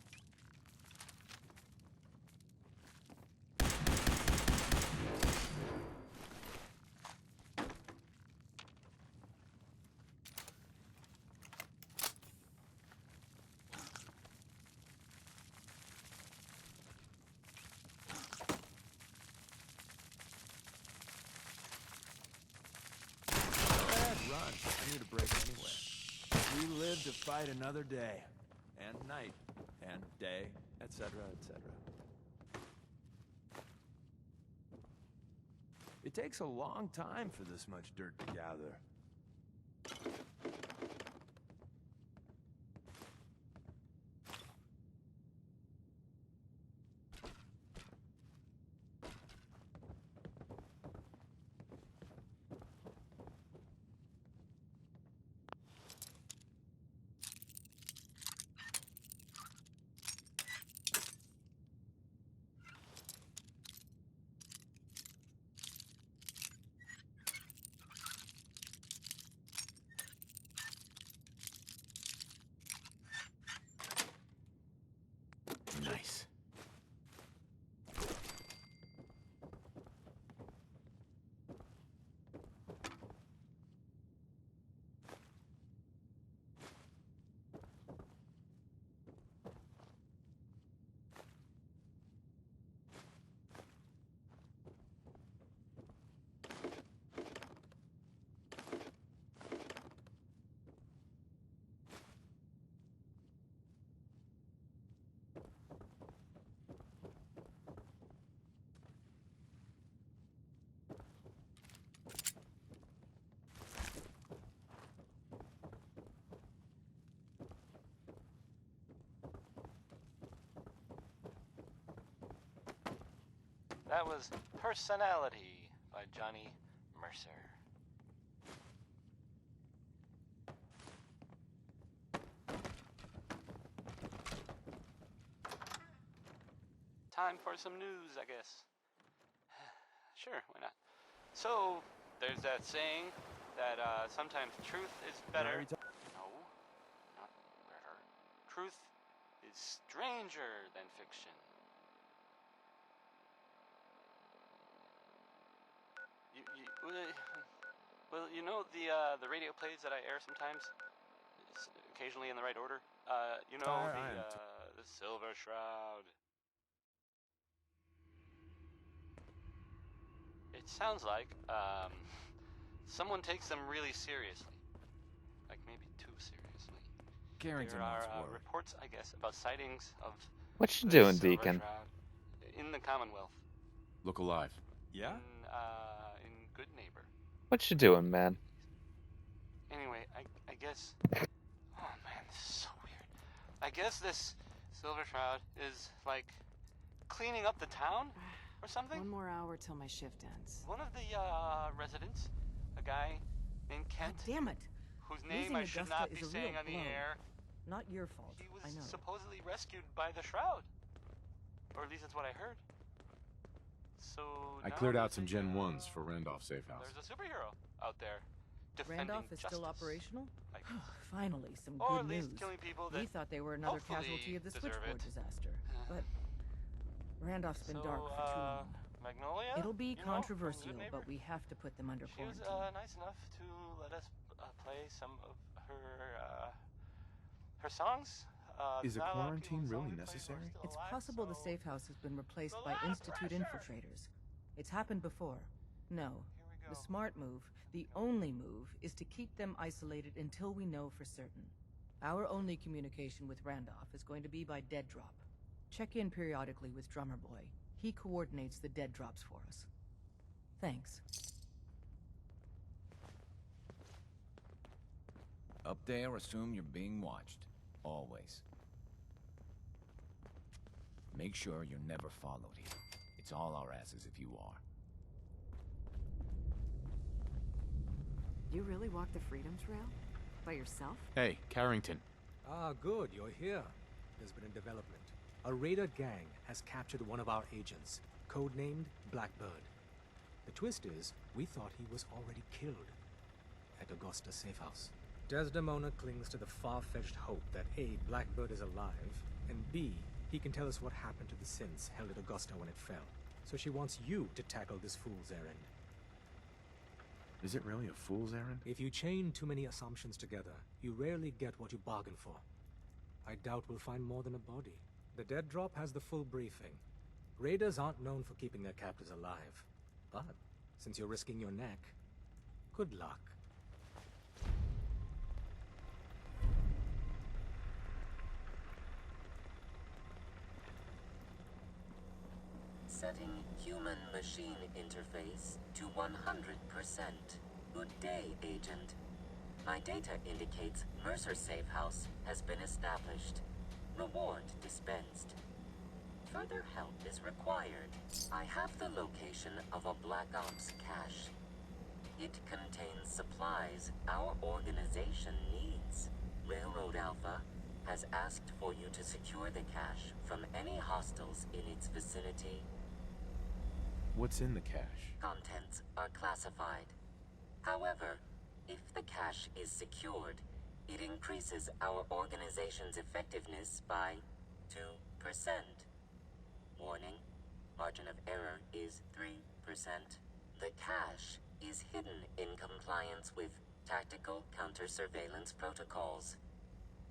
Run. I need a break anyway. We live to fight another day, and night, and day, etc., etc. It takes a long time for this much dirt to gather. Nice. That was Personality by Johnny Mercer. time for some news, I guess. Sure, why not? So, there's that saying that sometimes truth is better. No, not better. Truth is stranger than fiction. Well, you know the radio plays that I air sometimes, occasionally in the right order. You know the Silver Shroud. It sounds like someone takes them really seriously, like maybe too seriously. Carrington There are wants word. reports, I guess, about sightings of What you the doing, Silver Deacon? Shroud in the Commonwealth. Look alive. Yeah? In Good Neighbor. What you doing, man? Anyway, I guess. Oh man, this is so weird. I guess this Silver Shroud is like cleaning up the town or something. One more hour till my shift ends. One of the residents, a guy named Kent. God damn it! Whose name Losing I should Augusta not be is a saying real on the blow. air. Not your fault. He was I know. supposedly rescued by the Shroud, or at least that's what I heard. So I now cleared out there's some Gen 1s for Randolph Safe House. There's a superhero out there defending Randolph is justice. still operational? I guess. Finally, some Or good at least news. killing people that We thought they were another hopefully casualty of the deserve switchboard it. disaster. But Randolph's been dark for too long. Magnolia? It'll be You know, from controversial, Good Neighbor? but we have to put them under She was quarantine. nice enough to let us play some of her songs. Is a not lot of quarantine people's really songs we played were necessary? still It's alive, possible the so safe house has been replaced a by lot of Institute pressure. infiltrators. It's happened before. No. we The go. smart move, the only move, is to keep them isolated until we know for certain. Our only communication with Randolph is going to be by dead drop. Check in periodically with Drummer Boy. He coordinates the dead drops for us. Thanks. Up there, assume you're being watched. Always. Make sure you're never followed here. It's all our asses if you are. You really walked the Freedom Trail? By yourself? Hey, Carrington. Ah, good, you're here. There's been a development. A raider gang has captured one of our agents, codenamed Blackbird. The twist is, we thought he was already killed at Augusta Safe House. Desdemona clings to the far-fetched hope that A, Blackbird is alive, and B, he can tell us what happened to the synths held at Augusta when it fell. So she wants you to tackle this fool's errand. Is it really a fool's errand? If you chain too many assumptions together, you rarely get what you bargain for. I doubt we'll find more than a body. The dead drop has the full briefing. Raiders aren't known for keeping their captors alive. But, since you're risking your neck, good luck. Setting human-machine interface to 100%. Good day, Agent. My data indicates Mercer Safe House has been established. Reward dispensed. Further help is required. I have the location of a Black Ops cache. It contains supplies our organization needs. Railroad Alpha has asked for you to secure the cache from any hostiles in its vicinity. What's in the cache? Contents are classified. However, if the cache is secured, it increases our organization's effectiveness by 2%. Warning, margin of error is 3%. The cache is hidden in compliance with tactical counter-surveillance protocols.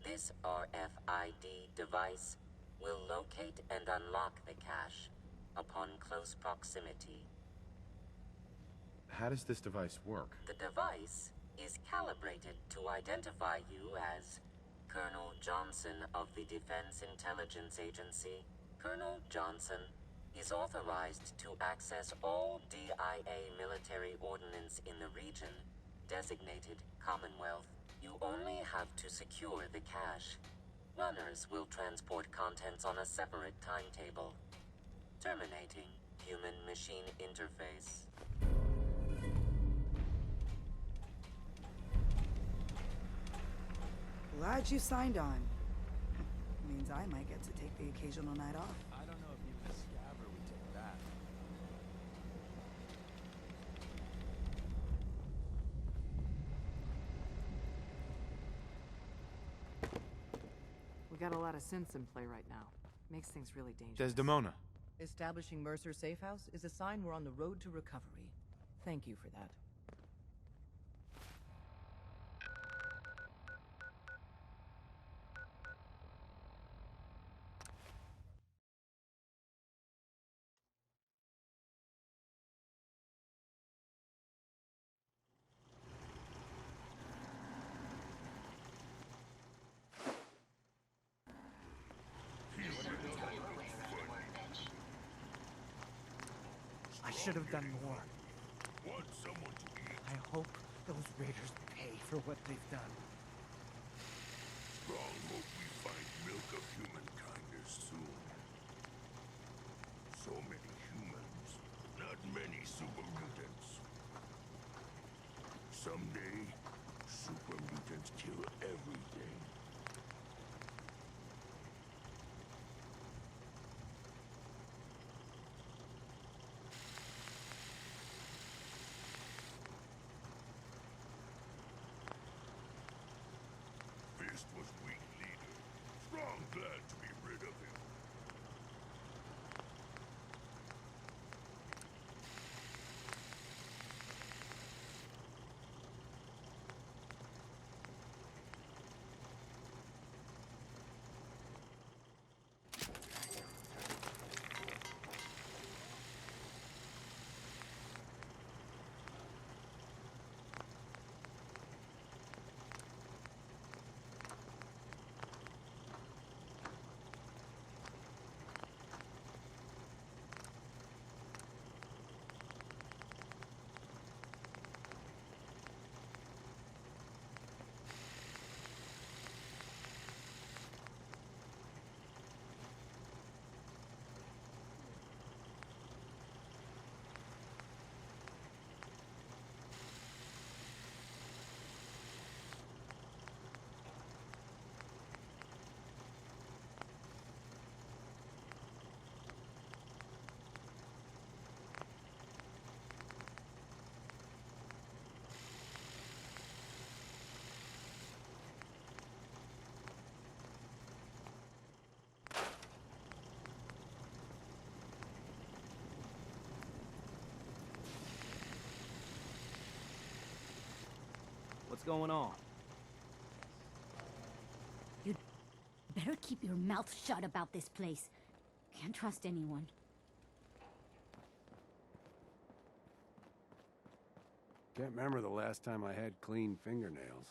This RFID device will locate and unlock the cache upon close proximity. How does this device work? The device is calibrated to identify you as Colonel Johnson of the Defense Intelligence Agency. Colonel Johnson is authorized to access all DIA military ordnance in the region designated Commonwealth. You only have to secure the cache. Runners will transport contents on a separate timetable. Terminating human-machine interface. Glad you signed on. Means I might get to take the occasional night off. I don't know if even a scout got a lot of synths in play right now. Makes things really dangerous. Desdemona. Establishing Mercer Safe House is a sign we're on the road to recovery. Thank you for that. I should have done more. I hope those raiders pay for what they've done. Strong hope we find milk of human kindness soon. So many humans, not many super mutants. Someday, super mutants kill everything. Fist was weak leader. Strong glad to be rid of him. What's going on? You'd better keep your mouth shut about this place. Can't trust anyone. Can't remember the last time I had clean fingernails.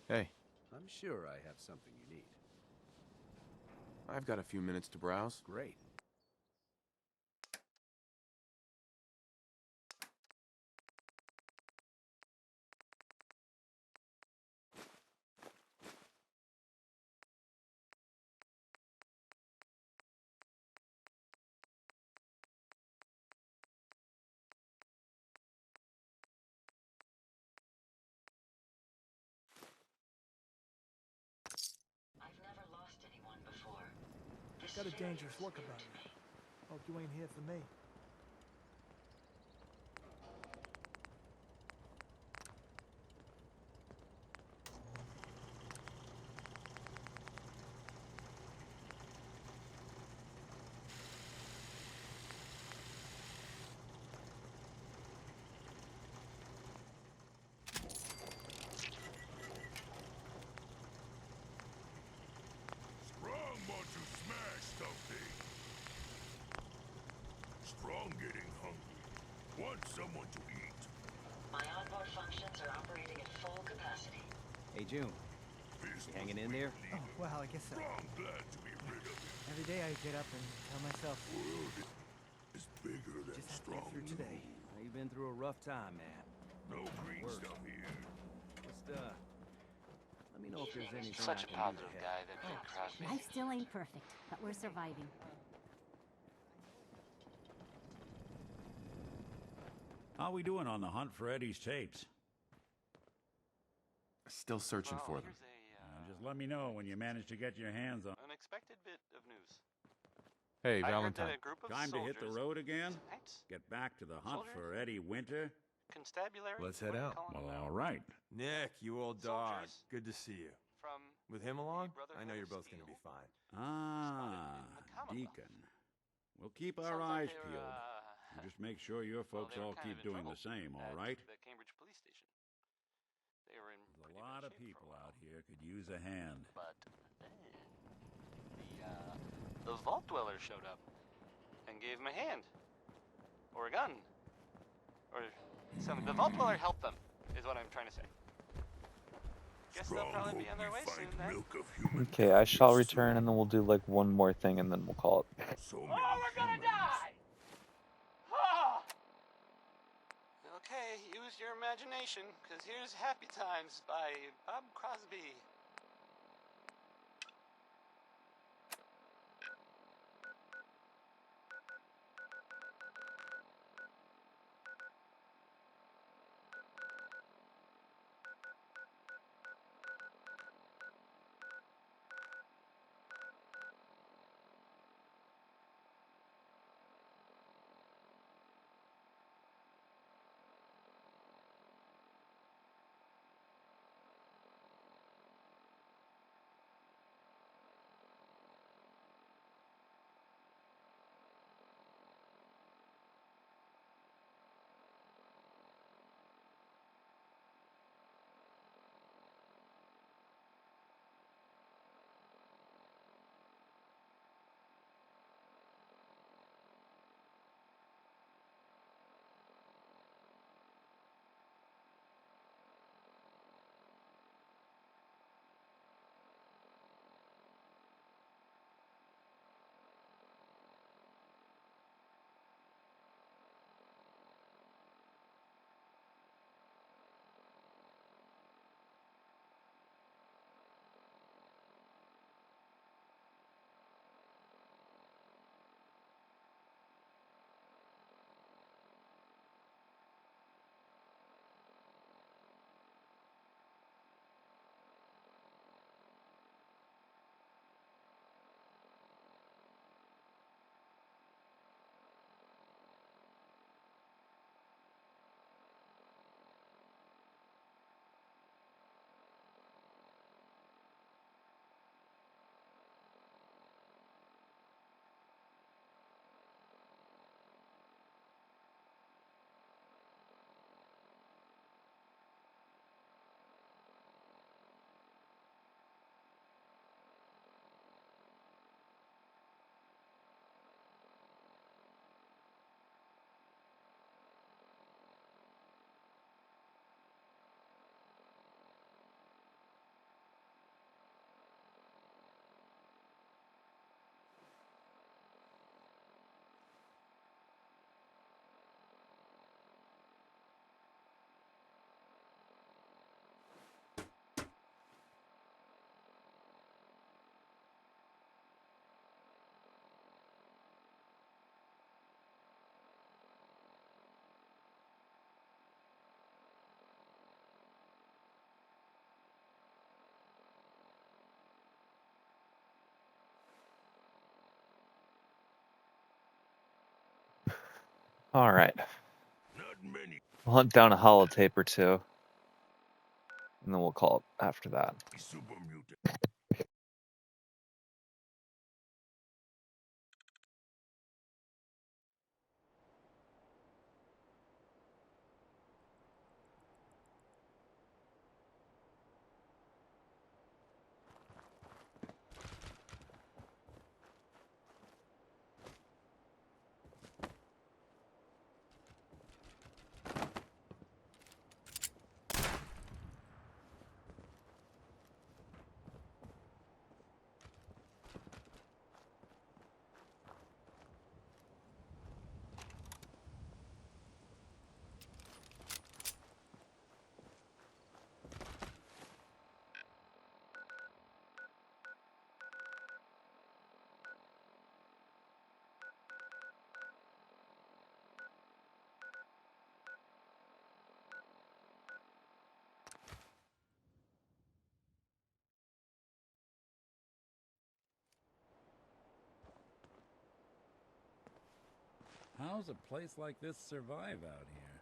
Hey, I'm sure I have something you need. I've got a few minutes to browse. Great. I've never lost anyone before. This Got a failure dangerous is look new about to you. me. Hope you ain't here for me. Strong want to smash something. Strong getting hungry. Want someone to eat. My onboard functions are operating at full capacity. Hey, June. You hanging in there? Oh, well, I guess so. Strong glad to be rid of him. Every day I get up and tell myself, World is bigger than just have to strong. get through today. You've been through a rough time, man. No green stuff here. Just, let me know if there's anything Such a I can do to positive help. guy, that Bing Crosby. Life still ain't perfect, but we're surviving. How we doing on the hunt for Eddie's tapes? Still searching Well, for them. here's Just let me know when you manage to get your hands on. unexpected bit of news. Hey, I heard Valentine. that a group of Time to hit the soldiers- road again? Knights? Get back to the hunt Soldiers? for Eddie Winter? Constabulary? Let's head What do you out. call 'em Well, now? all right. Nick, you old dog. Soldiers. Good to see you. From With him along, I know you're both gonna be fine. Ah, Deacon. We'll keep our eyes peeled. You just make sure your folks all keep doing the same, all right? The Cambridge police station. They were in There's a lot of people out here could use a hand. But then the Vault Dweller showed up and gave him a hand. Or a gun. Or something. The Vault Dweller helped them, is what I'm trying to say. Guess they'll probably be on their way soon then. Okay, I shall return, and then we'll do like one more thing, and then we'll call it. Oh, we're gonna die! Ah! Okay, use your imagination, because here's Happy Times by Bob Crosby. All right. We'll hunt down a holotape or two, and then we'll call it after that. How's a place like this survive out here?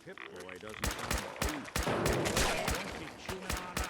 Pip-Boy doesn't sound don't be chewing on us.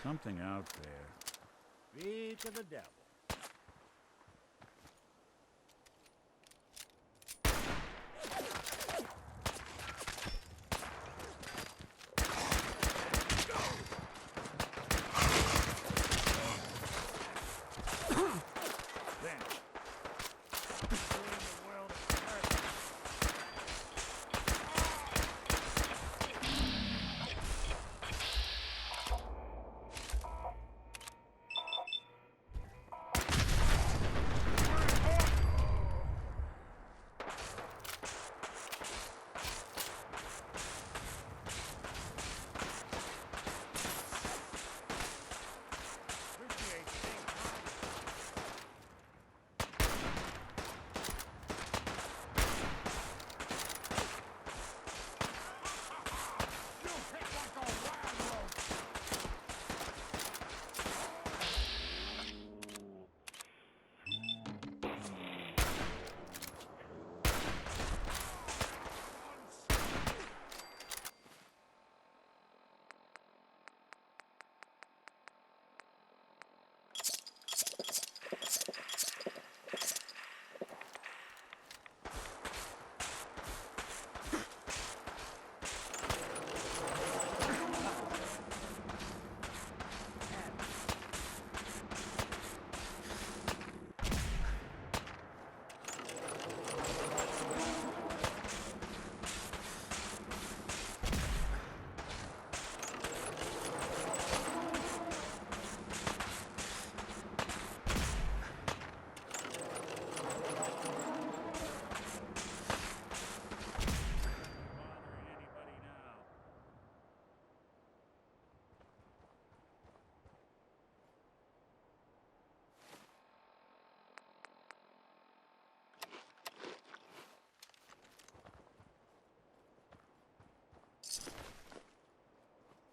Something out there. Be to the devil.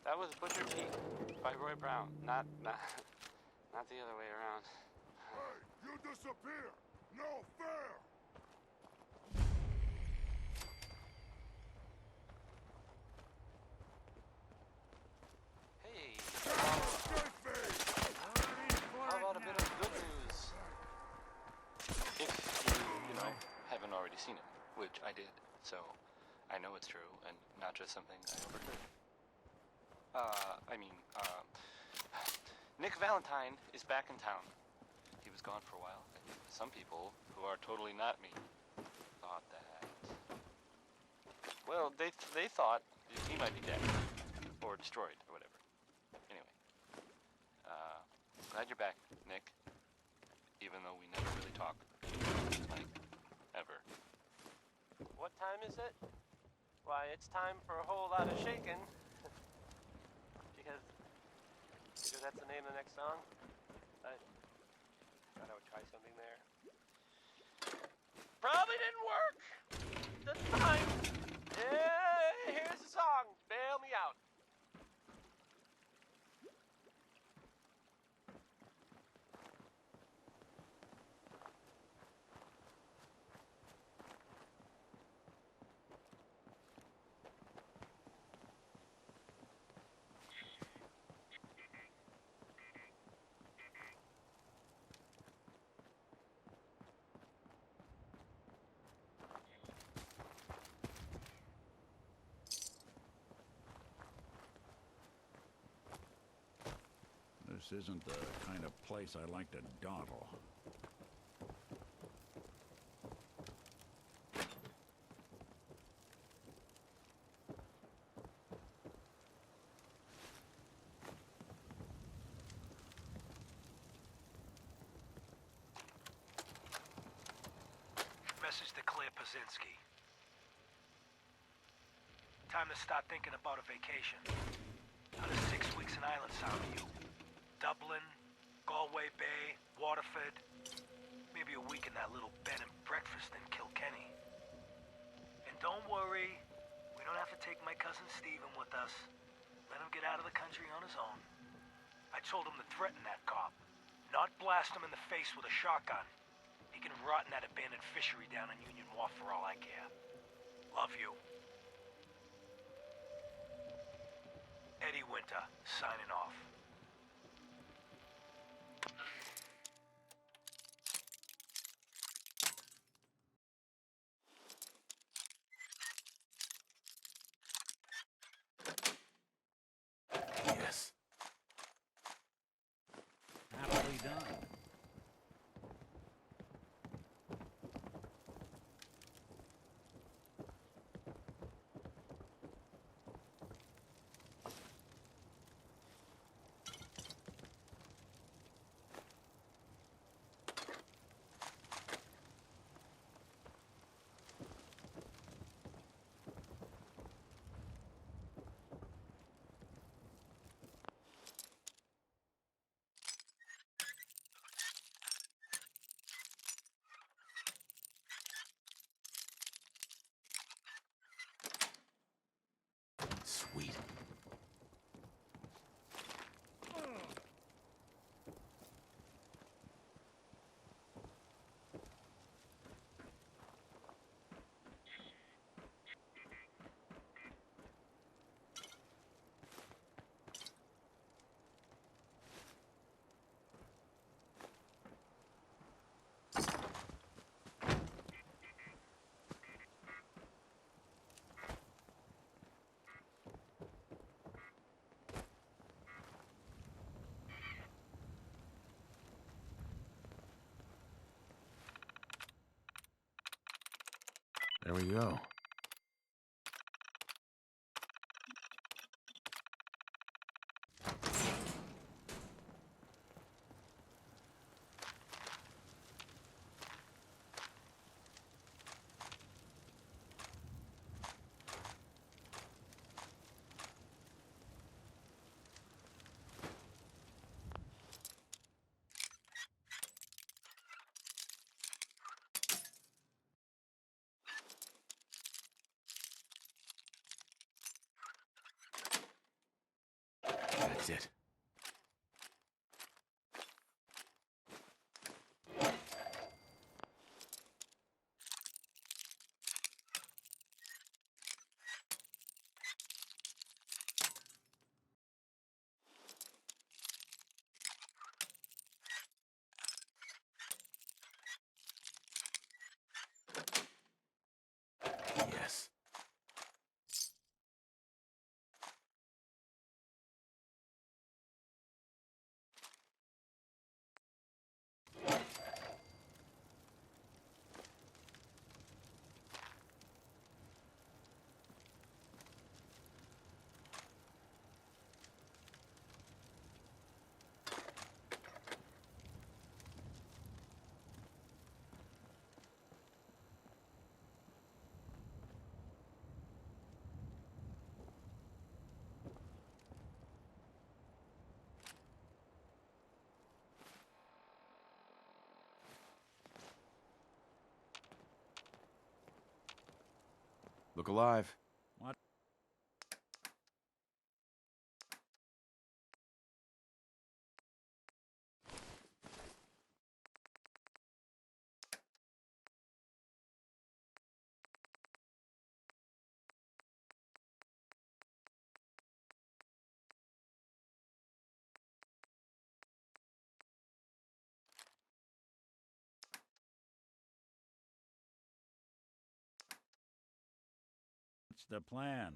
That was Butcher Pete by Roy Brown, not the other way around. Hey, you disappear! No fair! Hey, how about a bit of good news? If you know, haven't already seen it, which I did, so I know it's true and not just something I overheard. Nick Valentine is back in town. He was gone for a while. Some people, who are totally not me, thought that... Well, they thought he might be dead. Or destroyed, or whatever. Anyway. Glad you're back, Nick. Even though we never really talk. Like, ever. What time is it? Why, it's time for a whole lot of shaking. because that's the name of the next song. I thought I would try something there. Probably didn't work. This time. Here's the song. Bail me out. This isn't the kind of place I like to dawdle. Message to Claire Pazinski. Time to start thinking about a vacation. How does 6 weeks in Ireland sound to you? Dublin, Galway Bay, Waterford. Maybe a week in that little bed and breakfast in Kilkenny. And don't worry, we don't have to take my cousin Stephen with us. Let him get out of the country on his own. I told him to threaten that cop, not blast him in the face with a shotgun. He can rot in that abandoned fishery down in Union Wharf for all I care. Love you. Eddie Winter, signing off. Yes. Happily done. Sweet. There we go. That's it. Yes. Look alive. What? What's the plan?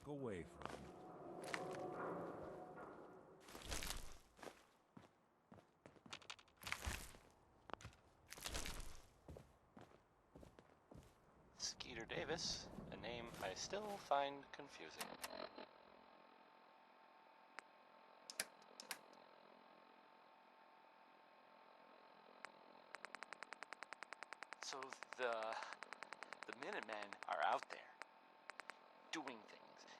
away from. Skeeter Davis, a name I still find confusing. So the Minutemen are out there, doing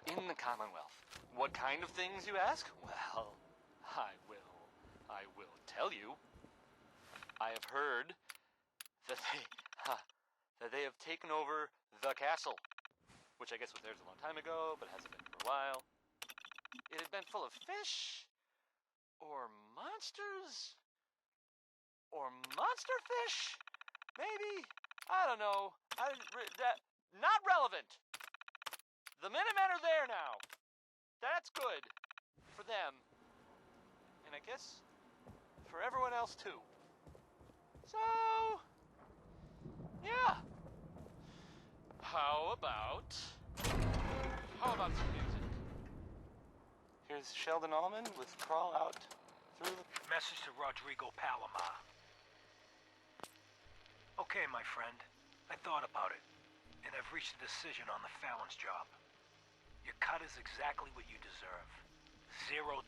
things in the Commonwealth. What kind of things, you ask? Well, I will tell you. I have heard that they have taken over the castle, which I guess was theirs a long time ago, but hasn't been for a while. It had been full of fish, or monsters, or monster fish, maybe? I don't know. Not relevant. The Minutemen are there now. That's good for them, and I guess for everyone else too. So, yeah. How about some music? Here's Sheldon Allman with Crawl Out Through the... Message to Rodrigo Palomar. Okay, my friend. I thought about it, and I've reached a decision on the Fallon's job. Your cut is exactly what you deserve. $0.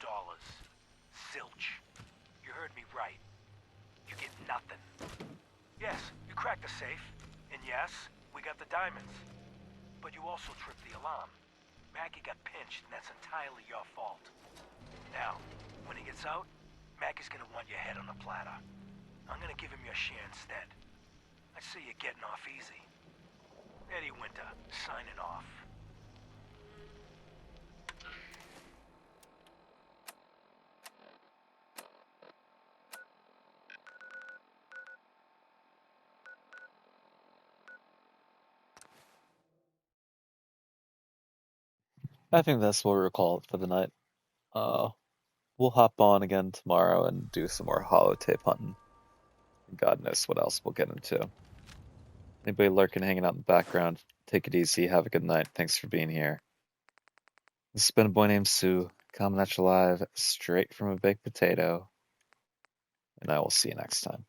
Zilch. You heard me right. You get nothing. Yes, you cracked the safe, and yes, we got the diamonds. But you also tripped the alarm. Mackie got pinched, and that's entirely your fault. Now, when he gets out, Mackie's gonna want your head on a platter. I'm gonna give him your share instead. I see you're getting off easy. Eddie Winter, signing off. I think that's what we'll call it for the night. We'll hop on again tomorrow and do some more holotape hunting. God knows what else we'll get into. Anybody lurking, hanging out in the background, take it easy. Have a good night. Thanks for being here. This has been a boy named Sue, coming at you live straight from a baked potato. And I will see you next time.